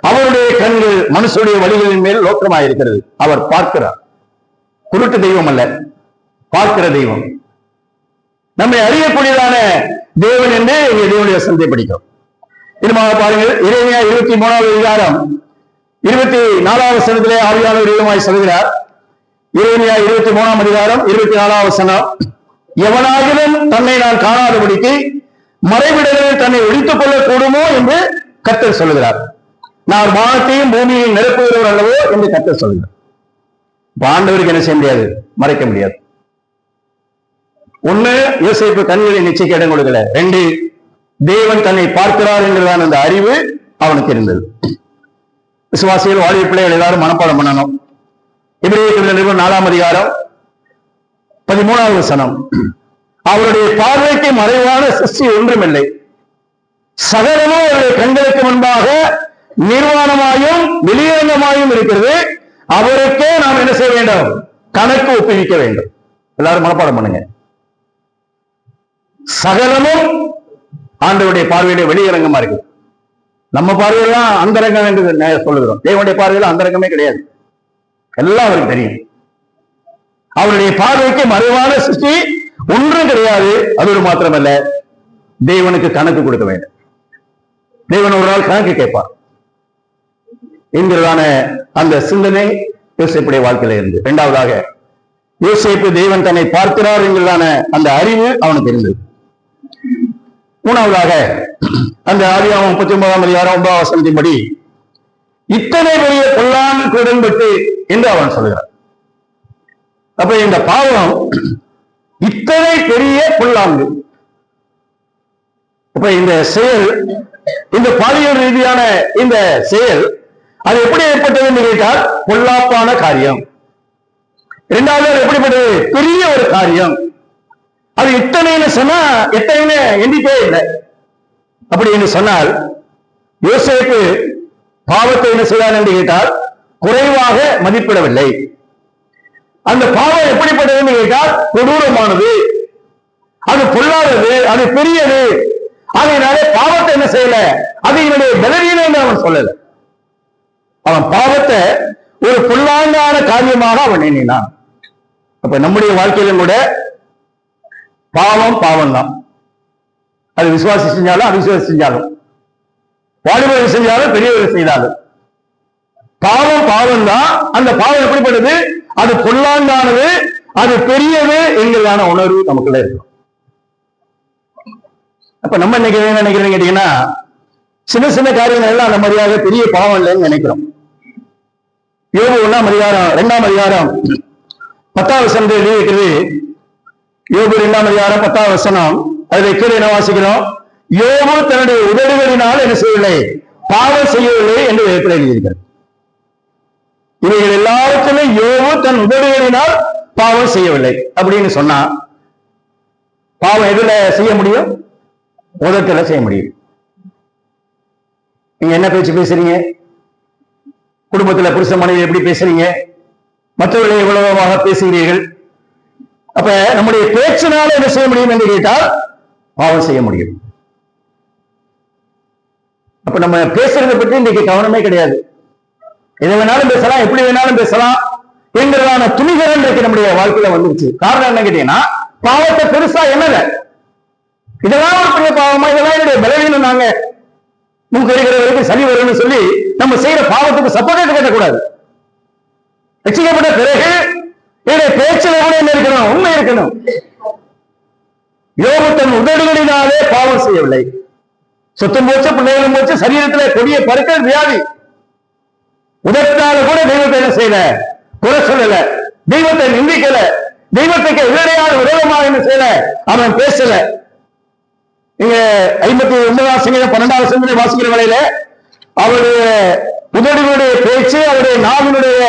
அவருடைய கண்கள் மனுஷனுடைய வழிகளின் மேல் நோக்கமாயிருக்கிறது. அவர் பார்க்கிறார். குருட்டு தெய்வம் அல்ல, பார்க்கிற தெய்வம். நம்மை அறியக்கூடியதான தேவன் என்று இங்கே தேவனுடைய வசனத்தை படிக்கிறோம். இன்னுமாக பாருங்கள், எரேமியா 23வது அதிகாரம் 24வது வசனத்திலே ஆவியானவர் விதமாய் சொல்கிறார். எரேமியா 23ஆம் அதிகாரம் 24வது வசனம், எவனாகிலும் தன்னை நான் காணாதபடிக்கு மறைவிடங்களில் தன்னை ஒழித்துக் கொள்ள கூடுமோ என்று கர்த்தர் சொல்லுகிறார். நான் வானத்தையும் பூமியையும் நிரப்புகிறவர் அல்லவோ என்று கர்த்தர் சொல்லுகிறார். ஆண்டவருக்கு என்ன செய்ய முடியாது? மறைக்க முடியாது. ஒண்ணு, யோசேப்பு கண்களை நிச்சயிக்க இடம் கொடுக்கல. 2, தேவன் தன்னை பார்க்கிறார் என்கிறதான அந்த அறிவு அவனுக்கு இருந்தது. விசுவாசிகள் வாலிப பிள்ளைகள் எல்லாரும் மனப்பாடம் பண்ணணும். எபிரேயர் நிருபம் 4ஆம் அதிகாரம் 13வது வசனம், அவருடைய பார்வைக்கு மறைவான சிருஷ்டி ஒன்றுமில்லை, சகலமும் அவருடைய கண்களுக்கு முன்பாக நிர்வாணமாயும் வெளியரங்கமாயும் இருக்கிறது, அவருக்கே நாம் என்ன செய்ய வேண்டும்? கணக்கு ஒப்புவிக்க வேண்டும். எல்லாரும் மனப்பாடம் பண்ணுங்க. சகலமும் ஆண்டவருடைய பார்வையில வெளியரங்கமா இருக்கு. நம்ம பார்வையெல்லாம் அந்தரங்கம் என்று சொல்லுகிறோம். தேவனுடைய பார்வையில அந்தரங்கமே கிடையாது, எல்லாம் அவருக்கு தெரியும். அவருடைய பார்வைக்கு மறைவான சிருஷ்டி ஒன்றும் கிடையாது. அதோடு மாத்திரமல்ல, தேவனுக்கு கணக்கு கொடுக்க வேண்டும். தேவன் ஒரு நாள் கணக்கு கேட்பார் என்கிறதான அந்த சிந்தனை யோசேப்புடைய வாழ்க்கையில இருந்து. 2வதாக, யோசேப்பு தேவன் தன்னை பார்க்கிறார் என்கிறதான அந்த அறிவு அவனுக்கு இருந்தது. 3வதாக, அந்த ஆதியாகமம் 39ஆம் அதிகாரம் 9ஆம் வசனத்தின்படி இத்தனை பெரிய பொல்லாங்குக்கு உடன்பட்டு என்று அவன் சொல்கிறார். அப்ப இந்த பாவம் இத்தனை பெரிய பொல்லாங்கு. அப்ப இந்த செயல், இந்த பாலியல் ரீதியான இந்த செயல், அது எப்படி ஏற்பட்டது என்று கேட்டால் பொல்லாப்பான காரியம். 2வது, எப்படிப்பட்டது? பெரிய ஒரு காரியம். அது இத்தனைன்னு சொன்னா எத்தனைன்னு எண்ணிக்கே இல்லை. அப்படி என்று சொன்னால் யோசேப்பு பாவத்தை என்ன செய்தார் என்று கேட்டால் குறைவாக மதிப்பிடவில்லை. அந்த பாவம் எப்படிப்பட்டதுன்னு கேட்டால் கொடூரமானது, அது பொல்லாதது, அது பெரியது. அதனால பாவத்தை என்ன செய்யல, அது என்னுடைய பலவீனம் என்று அவன் சொல்லல. அவன் பாவத்தை ஒரு பொல்லாங்கான காரியமாக அவன் எண்ணினான். அப்ப நம்முடைய வாழ்க்கையிலும் கூட பாவம் பாவம் தான். அது விசுவாசி செஞ்சாலும் அவிசுவாசி செஞ்சாலும், வாலிபர்கள் செஞ்சாலும் பெரியவர்கள் செய்தாலும் பாவம் பாவம் தான். அந்த பாவம் எப்படிப்பட்டது? அது பொல்லாங்கானது, அது பெரியது என்கிறதான உணர்வு நமக்குள்ள இருக்கும். அப்ப நம்ம இன்னைக்கு என்ன நினைக்கிறேன்னு கேட்டீங்கன்னா, சின்ன சின்ன காரியங்கள் எல்லாம் அந்த மாதிரியாக பெரிய பாவம் இல்லைன்னு நினைக்கிறோம். யோபு 1ஆம் அதிகாரம் 2ஆம் அதிகாரம் 10வது வசனத்தை எழுதியிருக்கிறது. யோபு 2ஆம் அதிகாரம் 10வது வசனம், அதில் கீழே என்ன வாசிக்கிறோம்? யோபு தன்னுடைய உதடுகளினால் என்ன செய்யவில்லை? பாவம் செய்யவில்லை என்று வேதத்தில் எழுதியிருக்கிறது. இவைகள் எல்லாருக்குமே யோபு தன் உதடுகளினால் பாவம் செய்யவில்லை அப்படின்னு சொன்னா, பாவம் எதுல செய்ய முடியும்? உதட்டுல செய்ய முடியும். நீங்க என்ன பேச்சு பேசுறீங்க? குடும்பத்துல புருஷ மனைவி எப்படி பேசுறீங்க? மற்றவர்களை எவ்வளவாக பேசுகிறீர்கள்? அப்ப நம்முடைய பேச்சினால என்ன செய்ய முடியும் என்று கேட்டால் பாவம் செய்ய முடியும். அப்ப நம்ம பேசுறதை பற்றி இன்றைக்கு கவனமே கிடையாது. எதை வேணாலும் பேசலாம், எப்படி வேணாலும் பேசலாம் என்கிறதான துணிகரம் இன்றைக்கு நம்முடைய வாழ்க்கையில வந்துருச்சு. காரணம் என்ன கேட்டீங்கன்னா, பாவத்தை பெருசா என்னல இதெல்லாம் ஒரு பெரிய பாவமா, இதெல்லாம் என்னுடைய பலவீனம், நாங்க மூக்கு இருக்கிற வரைக்கும் சளி வரும்னு சொல்லி நம்ம செய்யற பாவத்துக்கு சப்போர்ட் கட்டக்கூடாது. ரட்சிக்கப்பட்ட பிறகு என்னுடைய பேச்சில கூட என்ன இருக்கணும், உண்மை இருக்கணும். யோபு தன் உதடுகளினாலே பாவம் செய்யவில்லை. சொத்தும் போச்சு, பிள்ளைகளும் போச்சு, சரீரத்துல கொடிய பருக்கள், வியாதி. உதட்டால கூட தெய்வத்தை என்ன செய்யல, குறை சொல்லல, தெய்வத்தை நிந்திக்கல, தெய்வத்துக்கு எதிரையான விரோதமாக என்ன செய்யல, அவன் பேசல. நீங்க 59ஆம் சங்கீதம் 12ஆம் சங்கீதம் வாசிக்கிற வேளையில அவருடைய உதடுகளுடைய பேச்சு அவருடைய நாவினுடைய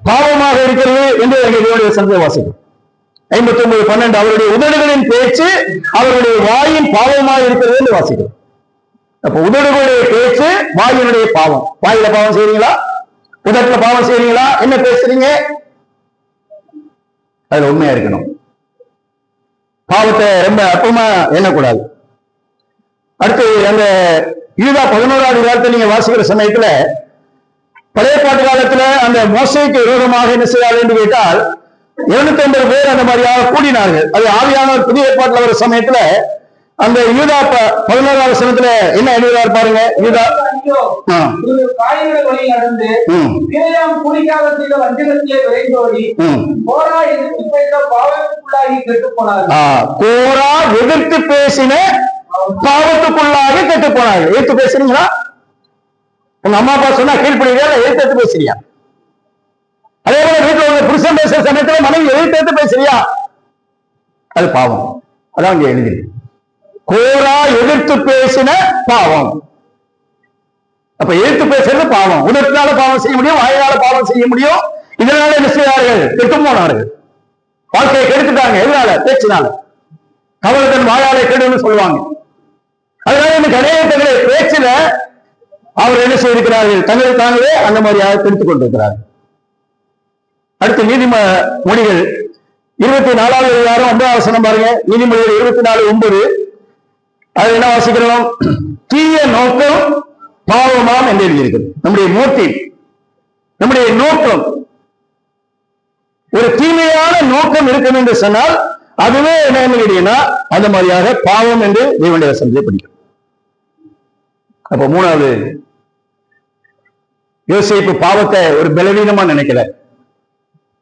பாவமாக இருக்கிறது என்று எங்களுடைய சங்கீதம் வாசிக்கும். 59:12 அவருடைய உதடுகளின் பேச்சு அவருடைய வாயின் பாவமாக இருக்கிறது என்று வாசிக்கும். அப்ப உதடுகளுடைய பேச்சு வாயினுடைய பாவம். வாயில பாவம் செய்றீங்களா, உதட்டுல பாவம் செய்றீங்களா, என்ன பேசுறீங்க, அதுல உண்மையா இருக்கணும். பாவத்தை ரொம்ப அற்பமா எண்ணக்கூடாது. அடுத்து அந்த யூதா 11வது காலத்துல நீங்க வாசிக்கிற சமயத்துல பழைய பாட்டு காலத்துல அந்த மோசேக்கு விரோதமாக என்ன செய்யறாரு என்று கேட்டால் 250 பேர் அந்த மாதிரியாக கூடினார்கள். அது ஆவியானவர் புதிய ஏற்பாட்டுல வர சமயத்துல அந்த யூதா 11வது வசனத்துல என்ன எழுதுறாரு பாருங்க. யூதா கோரா எதிர்த்து பேசின பாவத்துக்குள்ளாக கெட்டு போனார்கள். எதிர்த்து பேசுறீங்களா? உங்க அம்மா அப்பா சொன்னா கீழ்படுகிறா, எதிர்த்து பேசுறியா? அதே போல வீட்டுல உங்க புருஷன் பேசுற சமயத்துல மனைவி எதிர்த்து பேசுறியா? அது பாவம். அதான் இங்க எழுதி கோரா எதிர்த்து பேசின பாவம். அப்ப எதிர்த்து பேசுறது பாவம். உதட்டினால பாவம் செய்ய முடியும், வாயினால பாவம் செய்ய முடியும். இதனால என்ன செய்வார்கள், கெட்டு போனார்கள், வாழ்க்கையை கெடுத்துட்டாங்க. எதனால? பேச்சினால. கவலத்தன் வாயாலை கெடுன்னு சொல்லுவாங்க. அதனால இந்த கடையத்தங்களை பேச்சில அவர் என்ன செய்திருக்கிறார்கள், தங்களை தாங்களே அந்த மாதிரியாக கெடுத்துக் கொண்டிருக்கிறார்கள். அடுத்து நீதிமொழிகள் 24வது அதிகாரம் 9வது வசனம் பாருங்க. நீதிமொழிகள் 24:9 அது என்ன வாசிக்கிறோம்? தீய நோக்கம் பாவமாம் என்று எழுதியிருக்கிறது. நம்முடைய மோட்டிவ், நம்முடைய நோக்கம், ஒரு தீமையான நோக்கம் இருக்கும் என்று சொன்னால் அதுவே என்ன கேட்டீங்கன்னா அந்த மாதிரியாக பாவம் என்று தேவனுடைய வசனத்தை படிக்கும். அப்ப 3வது, யோசேப்பு பாவத்தை ஒரு பலவீனமா நினைக்கல.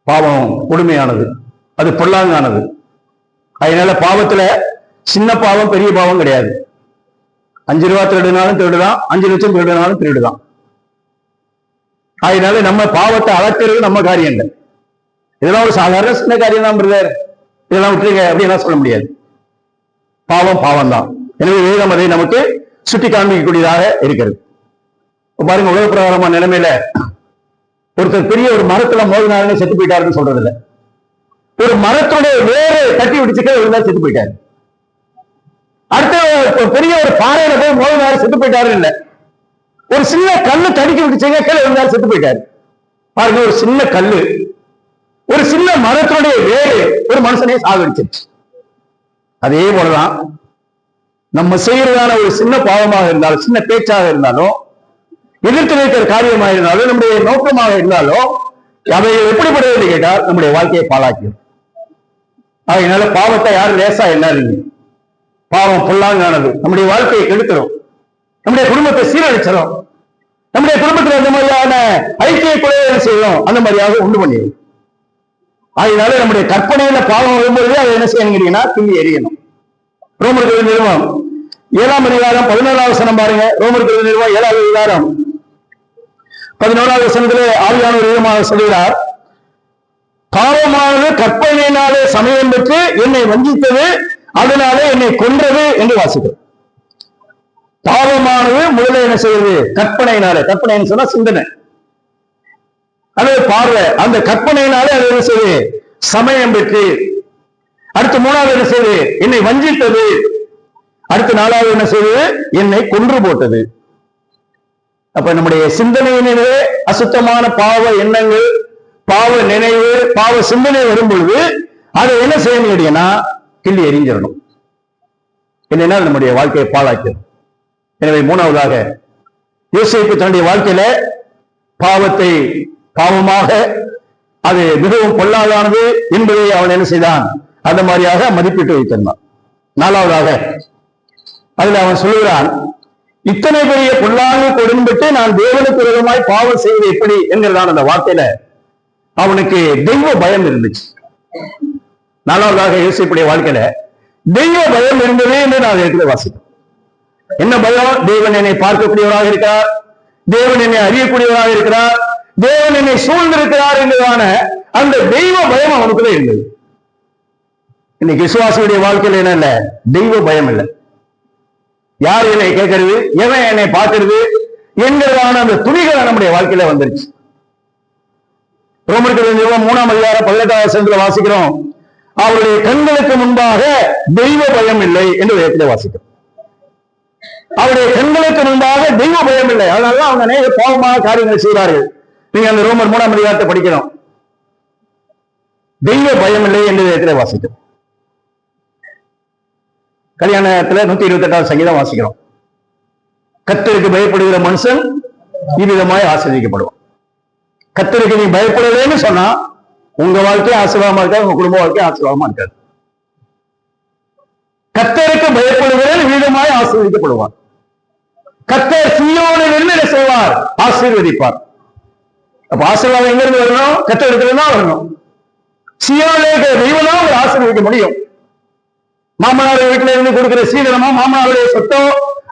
பாவம் கொடுமையானது, அது பொல்லாங்கானது. அதனால பாவத்துல சின்ன பாவம் பெரிய பாவம் கிடையாது. 5 ரூபா திருடுனாலும் திருடுதான், 5 லட்சம் திருடுனாலும் திருடுதான். அதனால நம்ம பாவத்தை அளக்கிறது நம்ம காரியம் இல்லை. இதெல்லாம் ஒரு சாதாரண சின்ன காரியம் தான் பிரதர், இதெல்லாம் விட்டுருங்க அப்படின்னா சொல்ல முடியாது. பாவம் பாவம் தான். எனவே வேதம் அதை நமக்கு சுட்டி காண்பிக்கக்கூடியதாக இருக்கிறது. பாருங்க, உலக பிரகாரமான நிலைமையில ஒருத்தர் பெரிய ஒரு மரத்துல மோதினாருன்னு செத்து போயிட்டாருன்னு சொல்றது இல்லை. ஒரு மரத்துடைய வேறு தட்டி விடுச்சுக்க இருந்தா செத்து போயிட்டாரு. அடுத்த பெரிய ஒரு பாறையில போய் மோதினாரு செத்து போயிட்டாரு இல்ல. ஒரு சின்ன கல்லு தடுக்கி விடுச்சுங்க கீழே இருந்தாரு செத்து போயிட்டாரு. பாருங்க, ஒரு சின்ன கல்லு, ஒரு சின்ன மரத்துடைய வேறு ஒரு மனுஷனே சாகடிச்சிருச்சு. அதே போலதான் நம்ம செய்யறதான ஒரு சின்ன பாவமாக இருந்தாலும், சின்ன பேச்சாக இருந்தாலும், எதிர்த்து வைக்கிற காரியமாக இருந்தாலும், நம்முடைய நோக்கமாக இருந்தாலும் அதை எப்படிப்படுவது கேட்டால் நம்முடைய வாழ்க்கையை பாழாக்கிடும். அதனால பாவத்தை யாரும் லேசா எண்ணாதீங்க. பாவம் பொல்லாங்கானது, நம்முடைய வாழ்க்கையை கெடுத்துரும், நம்முடைய குடும்பத்தை சீரழிச்சிடும், நம்முடைய குடும்பத்தில் அந்த மாதிரியான ஐக்கிய குறையை செய்யணும், அந்த மாதிரியாக உண்டு பண்ணிடும். அதனால நம்முடைய கற்பனையில பாவம் வரும்போது அதை என்ன செய்யணுங்கிறீங்கன்னா தூங்கி எறியணும். ரோமர்கள் நிறுவனம் 7ஆம் அதிகாரம் 11வது வசனம் பாருங்க. ரோமர்கள் நிறுவனம் 7வது அதிகாரம் 11வது வசனத்திலே ஆவியானவர் விதமாக சொல்கிறார், பாவமானது கற்பனையினாலே சமயம் பெற்று என்னை வஞ்சித்தது, அதனாலே என்னை கொன்றது என்று வாசிக்கிறோம். பாவமானது முதல்ல என்ன செய்வது? கற்பனையினாலே. கற்பனைன்னு சொன்னா சிந்தனை, அது பார்வை. அந்த கற்பனையினாலே அது என்ன செய்வது? சமயம் பெற்று. அடுத்து 3வது என்ன செய்வது? என்னை வஞ்சித்தது. அடுத்து 4வது என்ன செய்வது? என்னை கொன்று போட்டது. அப்ப நம்முடைய சிந்தனையினே அசுத்தமான பாவ எண்ணங்கள், பாவ நினைவு, பாவ சிந்தனை வரும் பொழுது அதை என்ன செய்யணும் கேட்டீங்கன்னா கிள்ளி எரிஞ்சிடணும், இல்லைன்னா நம்முடைய வாழ்க்கையை பாழாக்கிடும். எனவே மூணாவதாக யோசேப்பு தன்னுடைய வாழ்க்கையில பாவத்தை பாவமாக அது மிகவும் பொல்லாதானது என்பதை அவன் என்ன செய்தான், அந்த மாதிரியாக மதிப்பிட்டு வைத்திருந்தான். நாலாவதாக அதுல அவன் சொல்லுகிறான், இத்தனை பெரிய பொல்லாங்கு கொடும்பட்டு நான் தேவனுக்கு விரோதமாய் பாவம் செய்வது எப்படி என்கிறதான அந்த வார்த்தையில அவனுக்கு தெய்வ பயம் இருந்துச்சு. நாலாவதாக யோசிப்புடைய வாழ்க்கையில தெய்வ பயம் இருந்தது என்று நான் இடத்துல வாசிப்பேன். என்ன பயம்? தேவன் என்னை பார்க்கக்கூடியவராக இருக்கிறார், தேவன் என்னை அறியக்கூடியவராக இருக்கிறார், தேவன் என்னை சூழ்ந்திருக்கிறார் என்பதான அந்த தெய்வ பயம் அவனுக்குள்ள இருந்தது. இன்னைக்கு விசுவாசியுடைய வாழ்க்கையில என்ன இல்ல? தெய்வ பயம் இல்லை. யார் என்னை கேட்கறது, எவன் என்னை பார்க்கிறது என்கிறதான அந்த துணிகளை நம்முடைய வாழ்க்கையில வந்துருச்சு. ரோமருக்கு 3ஆம் அதிகாரம் 18ஆம் வசனத்துல வாசிக்கிறோம், அவருடைய கண்களுக்கு முன்பாக தெய்வ பயம் இல்லை என்று வேதத்திலே வாசிக்கிறோம். அவருடைய கண்களுக்கு முன்பாக தெய்வ பயம் இல்லை, அதனால அவங்க அநேக பாவமான காரியங்களை செய்வார்கள். நீங்க அந்த ரோமர் 3ஆம் அதிகாரத்தை படிக்கிறோம், தெய்வ பயம் இல்லை என்று வேதத்திலே வாசிக்கிறோம். கல்யாணத்துல 128ஆம் சங்கீதம் வாசிக்கிறோம், கர்த்தருக்கு பயப்படுகிற மனுஷன் இவ்விதமாய் ஆசீர்வதிக்கப்படுவான். கர்த்தருக்கு நீ பயப்படலன்னு சொன்னா உங்க வாழ்க்கையை ஆசீர்வாதமா இருக்காது, உங்க குடும்ப வாழ்க்கையை ஆசீர்வாதமா இருக்காது. கர்த்தருக்கு பயப்படுகிறவன் விதமாய் ஆசீர்வதிக்கப்படுவான். கர்த்தர் சீயோனில் என்ன செய்வார்? ஆசீர்வதிப்பார். அப்ப ஆசீர்வாதம் எங்க இருந்து வரணும்? கர்த்தர் இருக்கிறதா வரணும். சீயோனில் இருக்கிற தெய்வம் தான் உங்களை ஆசீர்வதிக்க முடியும். மாமனார் வீட்டுல இருந்து கொடுக்கிற சீதனமோ, மாமனாருடைய சொத்தோ,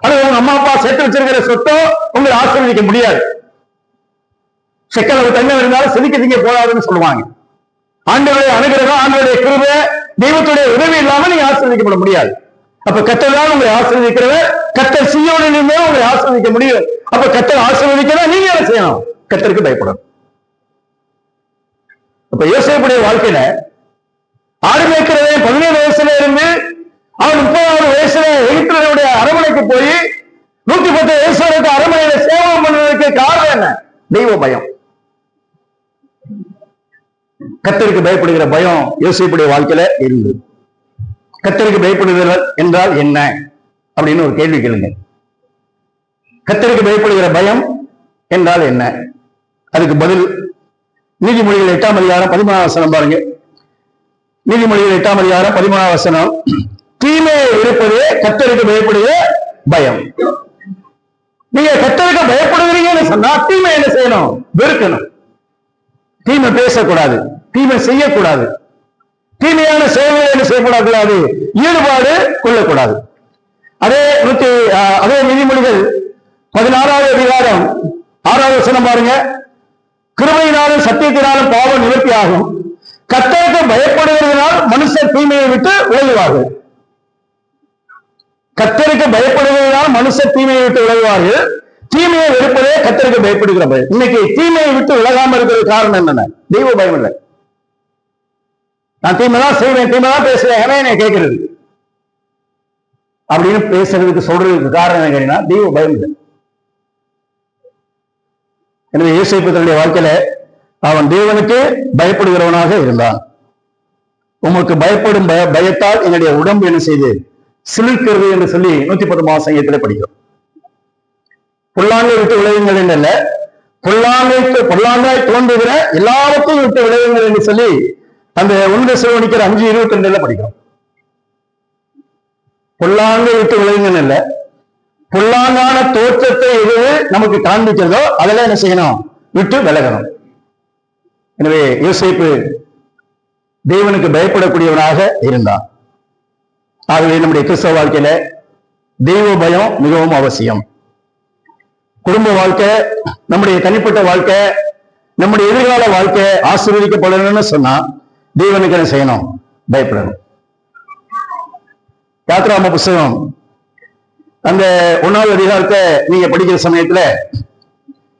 அல்லது உங்க அம்மா அப்பா சேர்த்து வச்சிருக்கிற சொத்தோ உங்களை ஆசீர்வதிக்க முடியாது. செக்களவு தங்கம் இருந்தாலும் செதுக்கி திங்க போடாதுன்னு சொல்லுவாங்க. ஆண்டவருடைய அனுகிரகம், ஆண்டவருடைய கிருபை, தெய்வத்துடைய உதவி இல்லாம நீங்க ஆசீர்வதிக்கப்பட முடியாது. அப்ப கர்த்தர் தான் உங்களை ஆசீர்வதிக்கிறவர். கர்த்தர் சீயோனில் இருந்தே உங்களை ஆசீர்வதிக்க முடியும். அப்ப கர்த்தர் ஆசீர்வதிக்கிறதா நீங்க என்ன செய்யணும்? கர்த்தருக்கு பயப்படணும். அப்ப யோசேப்புடைய வாழ்க்கையில ஆடு மேய்க்கிறவன் 17 வயசுல இருந்து அவன் 30வது வயசுல எகிப்தியருடைய அரண்மனைக்கு போய் 110 வயசு வரைக்கும் அரண்மனையில சேவை பண்ணுவதற்கு காரணம் என்ன? தெய்வ பயம். கர்த்தருக்கு பயப்படுகிற பயம் யோசேப்புடைய வாழ்க்கையில இருந்தது. கர்த்தருக்கு பயப்படுதல் என்றால் என்ன அப்படின்னு ஒரு கேள்வி கேளுங்க. கர்த்தருக்கு பயப்படுகிற பயம் என்றால் என்ன? அதுக்கு பதில் நீதிமொழிகள் 8ஆம் அதிகாரம் 13ஆம் வசனம் பாருங்க. நீதிமொழிகள் 8ஆம் அதிகாரம் 13ஆம் வசனம், தீமையை இருப்பதே கர்த்தருக்கு பயப்படுகிற பயம். நீங்க கர்த்தருக்கு பயப்படுகிறீங்கன்னு சொன்னா தீமை என்ன செய்யணும்? வெறுக்கணும். தீமை பேசக்கூடாது, தீமை செய்யக்கூடாது, தீமையான செயல்களை என்ன செய்யக்கூடாது, ஈடுபாடு கொள்ளக்கூடாது. அதே நீதிமொழிகள் 16ஆவது அதிகாரம் 6ஆவது வசனம் பாருங்க, கிருபையினாலும் சத்தியத்தினாலும் பாவம் நிவர்த்தி ஆகும், கர்த்தருக்கு பயப்படுவதனால் மனுஷர் தீமையை விட்டு விலகுவார்கள். கர்த்தருக்கு பயப்படுவதனால் மனுஷர் தீமையை விட்டு விலகுவார்கள், தீமையை வெறுப்பதே கர்த்தருக்கு பயப்படுகிற பயம். இன்னைக்கு தீமையை விட்டு விலகாம இருக்கிறது காரணம் என்னன்னா தெய்வ பயம் இல்லை. நான் தீமைதான் செய்வேன், தீமைதான் பேசுவேன், ஏன்னா என்னை கேட்கிறது அப்படின்னு பேசுறதுக்கு சொல்றதுக்கு காரணம் என்ன கேட்டீங்கன்னா தெய்வ பயம் இல்லை. எனவே யோசேப்பு தன்னுடைய வாழ்க்கையில அவன் தேவனுக்கு பயப்படுகிறவனாக இருந்தான். உமக்கு பயப்படும் பயத்தால் என்னுடைய உடம்பு என்ன செய்து சிலிர்க்கிறது என்று சொல்லி 110ஆம் சங்கீதத்தில் படிக்கிறோம். பொல்லாங்கை விட்டு விளைவுங்கள் என்றல்ல, பொல்லாங்காய் தோன்றுகிற எல்லாவற்றையும் விட்டு விளைவுங்கள் என்று சொல்லி அந்த 1 தெசலோனிக்கர் 5:22 படிக்கிறோம். பொல்லாங்கை விட்டு விளைவுங்கள் அல்ல, பொல்லாங்கான தோற்றத்தை எது நமக்கு காண்பிக்கிறதோ அதெல்லாம் என்ன செய்யணும்? விட்டு விலகணும். எனவே யோசேப்பு தேவனுக்கு பயப்படக்கூடியவனாக இருந்தான். ஆகவே நம்முடைய கிறிஸ்தவ வாழ்க்கையில தெய்வ பயம் மிகவும் அவசியம். குடும்ப வாழ்க்கை, நம்முடைய தனிப்பட்ட வாழ்க்கை, நம்முடைய எதிர்கால வாழ்க்கை ஆசீர்வதிக்கப்படணும்னு சொன்னா தேவனுக்கு என்ன செய்யணும்? பயப்படணும். யாத்ராம புஸ்தகம் அந்த 1வது அதிகாரத்தை நீங்க படிக்கிற சமயத்துல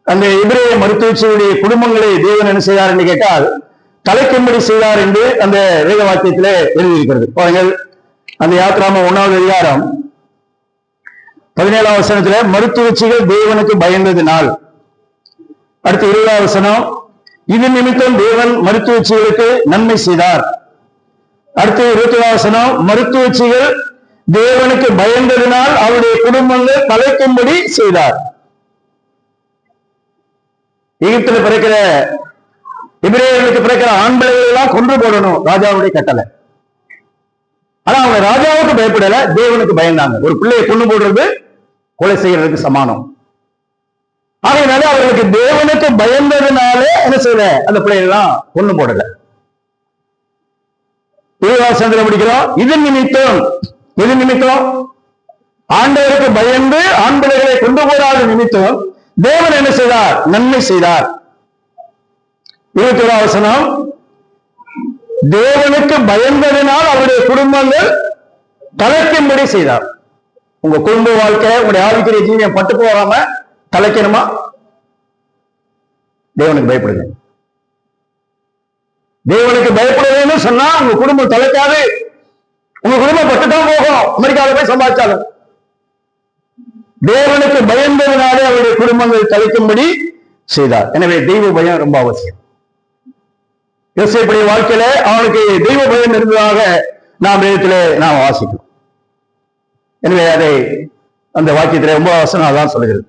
அந்த எபிரேய மருத்துவச்சியுடைய குடும்பங்களை தேவன் என்ன செய்தார் என்று கேட்டால் தலைக்கும்படி செய்தார் என்று அந்த வேத வாக்கியத்திலே எழுதியிருக்கிறது. பாருங்கள், அந்த யாத்ராம 1வது அதிகாரம் 17ஆம் வசனத்துல மருத்துவச்சிகள் தேவனுக்கு பயந்ததினால். அடுத்து 20ஆம் வசனம், இது நிமித்தம் தேவன் மருத்துவச்சிகளுக்கு நன்மை செய்தார், அடுத்து 20 வசனம், மருத்துவச்சிகள் தேவனுக்கு பயந்ததினால் அவருடைய குடும்பங்கள் தலைக்கும்படி செய்தார். எகிப்தில் பிறக்கிற எபிரேயர்களுக்கு பிறக்கிற ஆண் பிள்ளைகள் எல்லாம் கொன்று போடணும், ராஜாவுடைய கட்டளை. ஆனா அவங்க ராஜாவுக்கு பயப்படல, தேவனுக்கு பயந்தாங்க. ஒரு பிள்ளையை கொண்டு போடுறது கொலை செய்யறதுக்கு சமானம். ஆகையினால அவர்களுக்கு தேவனுக்கு பயந்ததுனாலே என்ன செய்யல, அந்த பிள்ளைகள்லாம் கொண்டு போடல. 20 படிக்கிறோம், இது நிமித்தம் ஆண்டவருக்கு பயந்து ஆண் பிள்ளைகளை கொண்டு போடாத நிமித்தம் தேவன் என்ன செய்தார், நன்மை செய்தார். 21 தேவனுக்கு பயந்ததினால் அவருடைய குடும்பங்கள் தலைக்கும்படி செய்தார். உங்க குடும்ப வாழ்க்கை, உங்களுடைய ஆவிக்குரிய ஜீவியம் பட்டு போகாம தலைக்கணுமா? தேவனுக்கு பயப்படுங்க. தேவனுக்கு பயப்படுதுன்னு சொன்னா உங்க குடும்பம் தலைக்காது. உங்க குடும்பம் பட்டுதான் போகும், அமெரிக்காவில் போய் சம்பாதிச்சாலும். தேவனுக்கு பயந்ததினாலே அவருடைய குடும்பங்கள் தலைக்கும்படி செய்தார். எனவே தெய்வ பயம் ரொம்ப அவசியம். யோசேப்புடைய வாழ்க்கையில அவனுக்கு தெய்வ பயம் இருந்ததாக நாம் வாசிக்கிறோம். எனவே அதை அந்த வாக்கியத்திலே 9 வசனம் அதான் சொல்லுகிறது.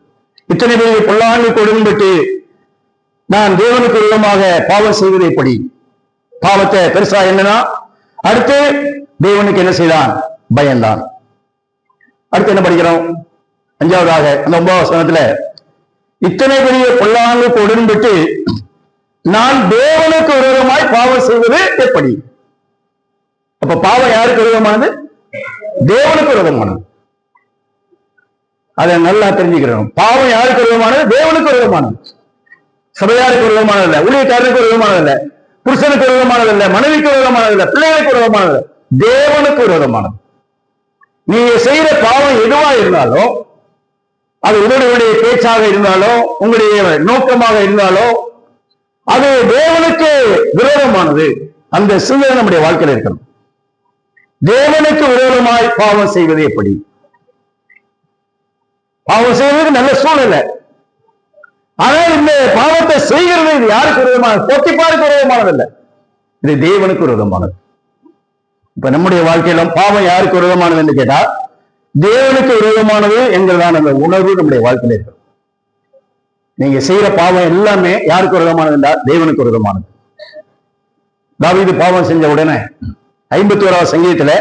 இத்தனை பேர் பொல்லாங்குக்கு உடன்பட்டு நான் தேவனுக்கு விரோதமாக பாவம் செய்வது எப்படி? பாவத்தை பெருசா என்னன்னா, அடுத்து தேவனுக்கு என்ன செய்தான், பயந்தான். அடுத்து என்ன படிக்கிறோம்? 5வதாக அந்த 9 வசனத்துல, இத்தனை பெரிய பொல்லாங்குக்கு உடன்பட்டு நான் தேவனுக்கு விரோதமாய் பாவம் செய்வது எப்படி? அப்ப பாவம் யாருக்கு விரோதமானது? தேவனுக்கு விரோதமானது. அதை நல்லா தெரிஞ்சுக்கிறோம். பாவம் யாருக்கு விரோதமானது? தேவனுக்கு விரோதமானது. சபையாருக்கு விரோதமானது இல்லை, ஊழியக்காரருக்கு விரோதமானது இல்லை, புருஷனுக்கு விரோதமானது இல்லை, மனைவிக்கு விரோதமானது இல்லை, பிள்ளைகளுக்கு விரோதமானது, தேவனுக்கு விரோதமானது. நீங்க செய்யற பாவம் எதுவா இருந்தாலும், அது உங்களுடைய பேச்சாக இருந்தாலும், உங்களுடைய நோக்கமாக இருந்தாலும், அது தேவனுக்கு விரோதமானது. அந்த சிந்தனை நம்முடைய வாழ்க்கையில் இருக்கணும். தேவனுக்கு விரோதமாய் பாவம் செய்வது எப்படி? பாவம் செய்வதற்கு நல்ல சூழ்நிலை. ஆனால் இந்த பாவத்தை செய்கிறது இது யாருக்கு விரோதமானது? போத்திபாருக்கு விரோதமானது இல்லை, இது தேவனுக்கு விரோதமானது. இப்ப நம்முடைய வாழ்க்கையிலும் பாவம் யாருக்கு விரோதமானது என்று கேட்டா, தேவனுக்கு விரோதமானது என்கிறதான அந்த உணர்வு நம்முடைய வாழ்க்கையில் இருக்கு. நீங்க செய்யற பாவம் எல்லாமே யாருக்கு விரோதமானது என்றால் தேவனுக்கு விரோதமானது. தாவீது பாவம் செஞ்ச உடனே 51வது சங்கீதத்துல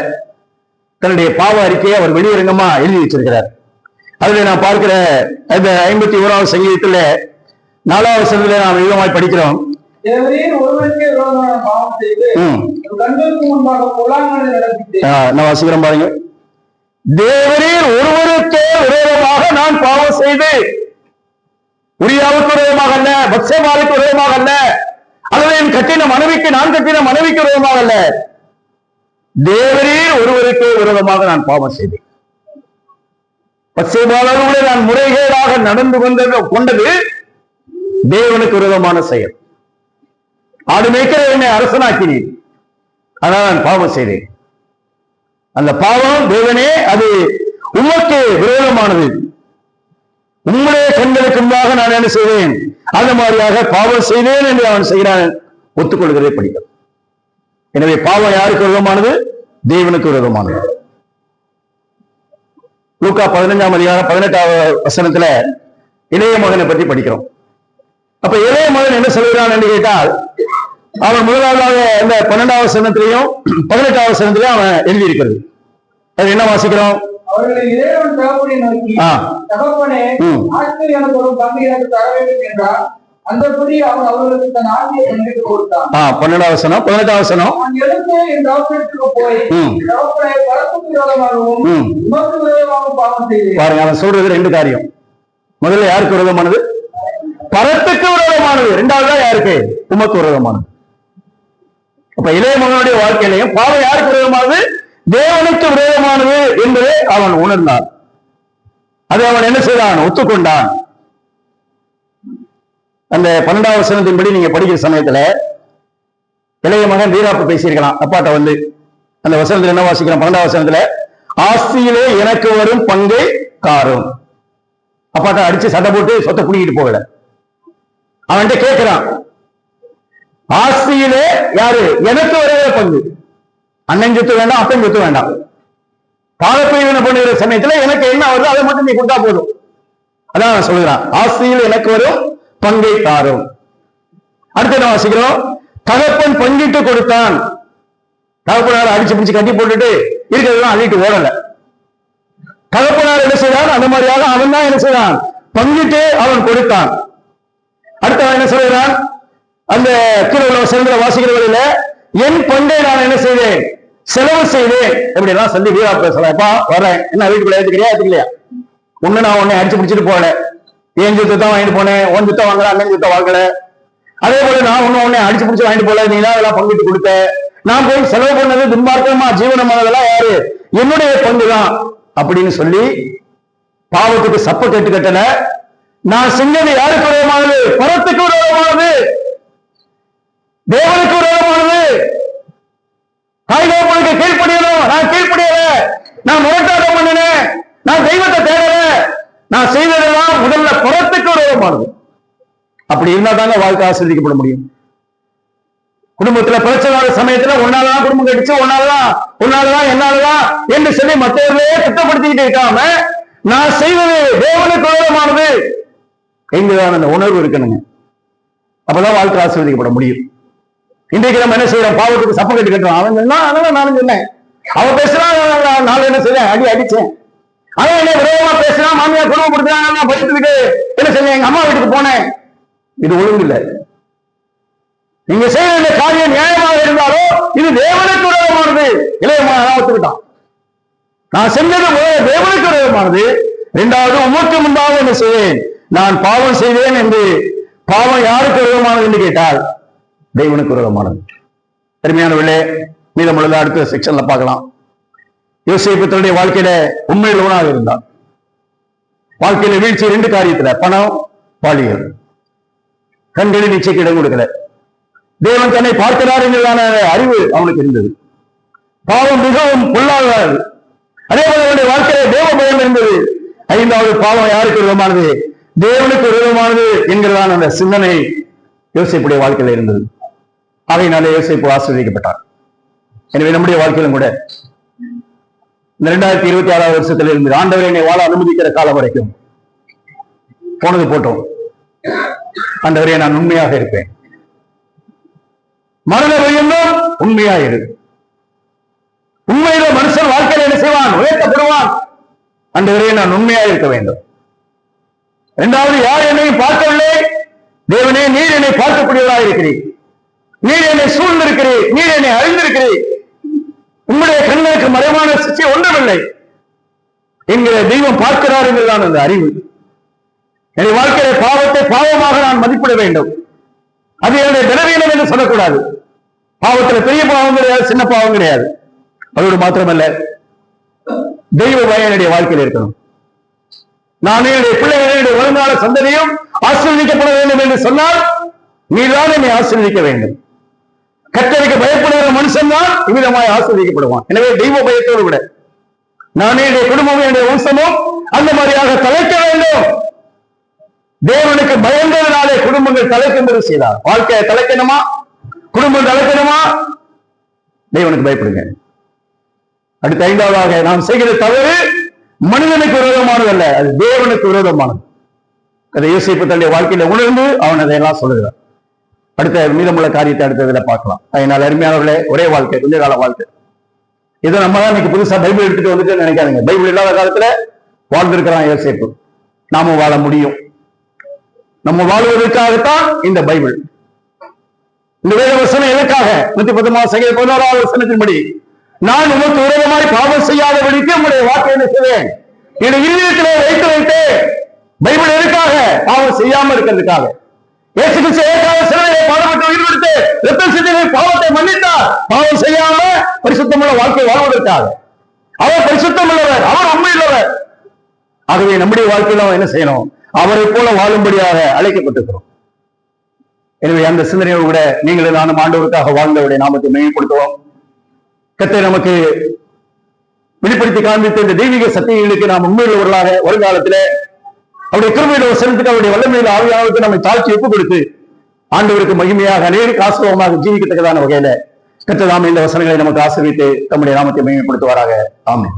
தன்னுடைய பாவ அறிக்கையை அவர் வெளியரங்கமா எழுதி வச்சிருக்கிறார். அதுல நான் பார்க்கிற அந்த 51வது சங்கீதத்துல 4வது வசனத்துல நாம் விதமாய் படிக்கிறோம், நான் வாசிக்கிறோம் பாருங்க. தேவரீர் ஒருவருக்கே விரோதமாக நான் பாவம் செய்து, உரியாவுக்கு விரோதமாக அல்ல, பத்சேபாவுக்கு விரோதமாக அல்ல, அல்லது என் கட்டின மனைவிக்கு நான் கட்டின மனைவிக்கு விரோதமாக அல்ல, தேவரீர் ஒருவருக்கே விரோதமாக நான் பாவம் செய்தேன். பத்சேபாவோடு நான் முறைகேடாக நடந்து கொண்டது தேவனுக்கு விரோதமான செயல். ஆடு மேய்க்கிற என்னை அரசனாக்கினீர், ஆனால் நான் பாவம் செய்தேன். அந்த பாவம் தேவனே அது உமக்கு விரோதமானது. உங்களுடைய கண்களுக்கு முன்பாக நான் என்ன செய்வேன், அந்த மாதிரியாக பாவம் செய்தேன் என்று அவன் செய்கிறான், ஒத்துக்கொள்கிறதை படிக்கும். எனவே பாவம் யாருக்கு விரோதமானது? தேவனுக்கு விரோதமானது. லூக்கா 15ஆம் அதிகாரம் 18வது வசனத்துல இளைய மகனை பற்றி படிக்கிறோம். அப்ப இளைய மகன் என்ன சொல்கிறான் என்று கேட்டால், அவன் முதலாவதாக இந்த 12வது வசனத்திலையும் 18வது வசனத்திலையும் அவன் எழுதியிருக்கிறது. அது என்ன வாசிக்கிறோம்? அவர்களை இறைவன் தகப்பனை நோக்கி, தகப்பனே, ஆட்கள் எனக்கு ஒரு பங்கு எனக்கு தர வேண்டும் என்றார். அந்தபடி அவன் அவர்களுக்கு தன் ஆட்சியை பங்கிட்டு கொடுத்தான். 12வது வசனம் 18வது வசனம், நான் எழுந்து என் தகப்பனுக்கு போய் தகப்பனை பரத்துக்கு விரோதமாகவும் உமக்கு விரோதமாகவும் பாவம் செய்தேன். பாருங்க, அவன் சொல்றது 2 காரியம். முதல்ல யாருக்கு விரோதமானது? பரத்துக்கு விரோதமானது. 2வது யாருக்கு? உமக்கு விரோதமானது. அப்ப இளைய மகனுடைய வாழ்க்கையிலையும் பாவம் யாருக்கு விரோதமானது? தேவனுக்கு விரோதமானது என்பதை அவன் உணர்ந்தான். அதை அவன் என்ன செய்தான்? ஒத்துக்கொண்டான். அந்த 12வது வசனத்தின்படி நீங்க படிக்கிற சமயத்துல இளைய மகன் வீராப்பு பேசியிருக்கலாம் அப்பாட்ட வந்து. அந்த வசனத்துல என்ன வாசிக்கிறோம்? 12வது வசனத்துல, ஆஸ்தியிலே எனக்கு வரும் பங்கை காரும். அப்பாட்ட அடிச்சு சண்டை போட்டு சொத்தை புடிக்கிட்டு போகல, அவன்கிட்ட கேட்கிறான், ஆஸ்தியிலே யாரு எனக்கு வருகிற பங்கு. அண்ணன் சொத்து வேண்டாம், அப்பன் சொத்து வேண்டாம். பாகப்பிரிவினை பண்ணுகிற சமயத்துல எனக்கு என்ன வருதோ அதை மட்டும் நீ கொடுத்தா போதும். அதான் நான் சொல்லுகிறான், ஆஸ்தியில் எனக்கு வரும் பங்கை தாரும். அடுத்து என்ன வாசிக்கிறோம்? தகப்பன் பங்கிட்டு கொடுத்தான். தகப்பனார் அடிச்சு பிடிச்சு கட்டி போட்டுட்டு இருக்கிறதெல்லாம் அள்ளிட்டு ஓடல. தகப்பனார் என்ன செய்தான்? அந்த மாதிரியாக அவன் தான் என்ன செய்தான்? பங்கிட்டு அவன் கொடுத்தான். அடுத்தவன் என்ன சொல்கிறான்? அந்த கீழே உள்ள வசனங்களை வாசிக்கிறவர்கள என் பங்கை நான் என்ன செய்தேன்? செலவு செய்தேன். எப்படி எல்லாம் சொல்லி வீரா பேசலாம்ப்பா, வரேன், என்ன வீட்டுக்குள்ள ஏத்துக்கிறியா ஏத்துக்கலையா? ஒண்ணு நான் உன்னை அடிச்சு பிடிச்சிட்டு போல, என் சுத்தம் தான் வாங்கிட்டு போனேன், உன் சுத்தம் வாங்கல, அண்ணன் சுத்தம் வாங்கல. அதே போல நான் உன்னை அடிச்சு பிடிச்சு வாங்கிட்டு போல, நீ தான் அதெல்லாம் பங்கிட்டு கொடுத்த. நான் போய் செலவு பண்ணது துன்மார்க்கமா ஜீவனமானதெல்லாம் யாரு? என்னுடைய பங்கு தான் அப்படின்னு சொல்லி பாவத்துக்கு சப்ப கேட்டு கட்டல. நான் செஞ்சது யாருக்கு விரோதமானது? பரத்துக்கு விரோதமானது, தேவனுக்கு விரோதமானது. தாய் தகப்பனுக்கு கீழ்ப்படியணும், நான் கீழ்ப்படியல. நான் முரட்டாட்டம் பண்ணினேன், நான் தெய்வத்தை தேடல. நான் செய்ததெல்லாம் முதல்ல பரத்துக்கு விரோதமானது. அப்படி இருந்தா தாங்க வாழ்க்கை ஆசீர்வதிக்கப்பட முடியும். குடும்பத்துல பிரச்சனை சமயத்துல ஒன்னாலதான் குடும்பம் கடிச்சு, ஒன்னாலதான் என்னாலதான் என்று சொல்லி மற்றவர்களே குற்றப்படுத்திக்கிட்டு இருக்காம, நான் செய்வது தேவனுக்கு விரோதமானது எங்குதான் அந்த உணர்வு இருக்கணுங்க. அப்பதான் வாழ்க்கை ஆசீர்வதிக்கப்பட முடியும். இன்றைக்கு நம்ம என்ன செய்யறோம்? பாவத்துக்கு சப்ப கட்டி கட்டுறோம். அவன் சொன்னா அதனால நானும் சொன்னேன், அவன் பேசுறான், நான் என்ன செய்யறேன்? அடிச்சேன். அவன் என்ன விரோதமா பேசுறான், மாமியார் குடும்பப்படுத்துறாங்க, நான் படித்துக்கிட்டு என்ன செய்ய எங்க அம்மா வீட்டுக்கு போனேன். இது ஒழுங்கு இல்லை. நீங்க செய்ய வேண்டிய காரியம் நியாயமாக இருந்தாலும் இது தேவனுக்கு விரோதமானது. இளையமான ஒத்துக்கிட்டான். நான் செஞ்சது தேவனுக்கு விரோதமானது. இரண்டாவது, உமக்கு முன்பாக என்ன செய்வேன்? நான் பாவம் செய்வேன் என்று. பாவம் யாருக்கு விரோதமானது என்று கேட்டால் தேவனுக்கு விரோதமானது. அருமையானவர்களே, மீதமுள்ள அடுத்த செக்ஷன்ல பார்க்கலாம். யோசேப்பு தன்னுடைய வாழ்க்கையில உண்மையுள்ளவனாக இருந்தான். வாழ்க்கையில வீழ்ச்சி ரெண்டு காரியத்துல, பணம், பாலியல். கண்களில் நிச்சயக்கு இடம் கொடுக்கல. தேவன் தன்னை பார்க்கிறார் என்கிறதான அறிவு அவனுக்கு இருந்தது. பாவம் மிகவும் பொல்லாதது. அதே போல அவனுடைய வாழ்க்கையில தேவ பயம் இருந்தது. ஐந்தாவது, பாவம் யாருக்கு விரோதமானது? தேவனுக்கு விரோதமானது என்கிறதான அந்த சிந்தனை யோசேப்புடைய வாழ்க்கையில இருந்தது. ஆகையினாலே யோசேப்பு ஆசீர்வதிக்கப்பட்டார். எனவே நம்முடைய வாழ்க்கையிலும் கூட இந்த 2026 வருஷத்துல இருந்து ஆண்டவர் என்னை வாழ அனுமதிக்கிற காலம் வரைக்கும் போனது போட்டோம். ஆண்டவரே, நான் உண்மையாக இருப்பேன். மரண பரியந்தம் உண்மையாயிரு. உண்மையில மனுஷன் வாழ்க்கையில் என்ன செய்வான்? உயர்த்தப்படுவான். ஆண்டவரே, நான் உண்மையாக இருக்க வேண்டும். இரண்டாவது, யார் என்னையும் பார்க்கவில்லை, தேவனே நீர் என்னை பார்க்கக்கூடியவராக இருக்கிறீர், நீர் என்னை சூழ்ந்திருக்கிறீர், நீர் என்னை அறிந்திருக்கிறீர், உங்களுடைய கண்களுக்கு மறைவான சிச்சை ஒன்றுமில்லை என்கிற தெய்வம் பார்க்கிறார் என்கிறதான் அந்த அறிவு. என் வாழ்க்கையில பாவத்தை பாவமாக நான் மதிப்பிட வேண்டும். அது என்னுடைய பலவீனம் என்று சொல்லக்கூடாது. பாவத்துல பெரிய பாவம் கிடையாது, சின்ன பாவம் கிடையாது. அதோடு மாத்திரமல்ல, தெய்வ பயம் என்னுடைய வாழ்க்கையில் இருக்கணும். நான் என்னுடைய பிள்ளைகளுடைய வருங்கால சந்ததியும் ஆசீர்வதிக்கப்பட வேண்டும் என்று சொன்னால் நீதான் என்னை ஆசீர்வதிக்க வேண்டும். கர்த்தருக்கு பயப்படுகிற மனுஷன் தான் இவ்விதமாய் ஆசீர்வதிக்கப்படுவான். எனவே தெய்வ பயத்தோடு விட நானே, என்னுடைய குடும்பமும், என்னுடைய வம்சமும் அந்த மாதிரியாக தலைக்க வேண்டும். தேவனுக்கு பயந்ததுனாலே குடும்பங்கள் தலைக்கும்படி செய்தார். வாழ்க்கையை தலைக்கணுமா, குடும்பம் தலைக்கணுமா, தேவனுக்கு பயப்படுங்க. அடுத்த ஐந்தாவதாக, நாம் செய்கிற தவறு மனிதனுக்கு விரோதமானதல்ல, அது தேவனுக்கு விரோதமானது. அதை யோசிப்பு தன்னுடைய வாழ்க்கையில உணர்ந்து அவன் அதையெல்லாம் சொல்லுகிறார். அடுத்த மீதமுள்ள காரியத்தை அடுத்ததுல பார்க்கலாம். அதனால் அருமையானவர்களே, ஒரே வாழ்க்கை, கொஞ்ச கால வாழ்க்கை. இதை நம்ம தான் இன்னைக்கு புதுசா பைபிள் எடுத்துட்டு வந்துட்டு நினைக்காதீங்க. பைபிள் இல்லாத காலத்துல வாழ்ந்திருக்கிறான் யோசேப்பு. நாமும் வாழ முடியும். நம்ம வாழ்வதற்காகத்தான் இந்த பைபிள். இந்த வேத வசனம் எதற்காக? 111 வசனத்தின்படி, நான் உமக்கு விரோதமாய் பாவம் செய்யாதபடிக்கு உங்களுடைய வாக்கை என்ன செய்வேன்? என்னுடைய இருதயத்திலே வைத்து வைத்து. பைபிள் எதற்காக? பாவம் செய்யாம இருக்கிறதுக்காக. இயேசு கிறிஸ்து ஏற்காக சிலுவையிலே பாடுபட்டு உயிர் கொடுத்து இரத்தம் சிந்தி பாவத்தை மன்னித்தார். பாவம் செய்யாம பரிசுத்தமுள்ள வாழ்க்கை வாழ்வதற்காக. அவர் பரிசுத்தம் உள்ளவர், அவர் உண்மையுள்ளவர். ஆகவே நம்முடைய வாழ்க்கையில என்ன செய்யணும்? அவரை போல வாழும்படியாக அழைக்கப்பட்டிருக்கிறோம். எனவே அந்த சிந்தனையோடு கூட நீங்கள் நானும் ஆண்டவருக்காக வாழ்ந்தவருடைய நாமத்தை மேம்படுத்துவோம். கர்த்தர் நமக்கு வெளிப்படுத்தி காண்பித்த இந்த தெய்வீக சத்தியங்களுக்கு நாம் உண்மையுள்ளவர்களாக வருங்காலத்தில் அவருடைய கிருபையில வசனத்துக்கு, அவருடைய வல்லமையில ஆவியானவருக்கு நம்மை தாழ்ச்சி ஒப்புக் கொடுத்து ஆண்டவருக்கு மகிமையாக அநேக ஆசீர்வாதமாக ஜீவிக்கத்தக்கதான வகையில கர்த்தர் தாமே இந்த வசனங்களை நமக்கு ஆசீர்வித்து தம்முடைய நாமத்தை மேம்படுத்துவாராக. ஆமென்.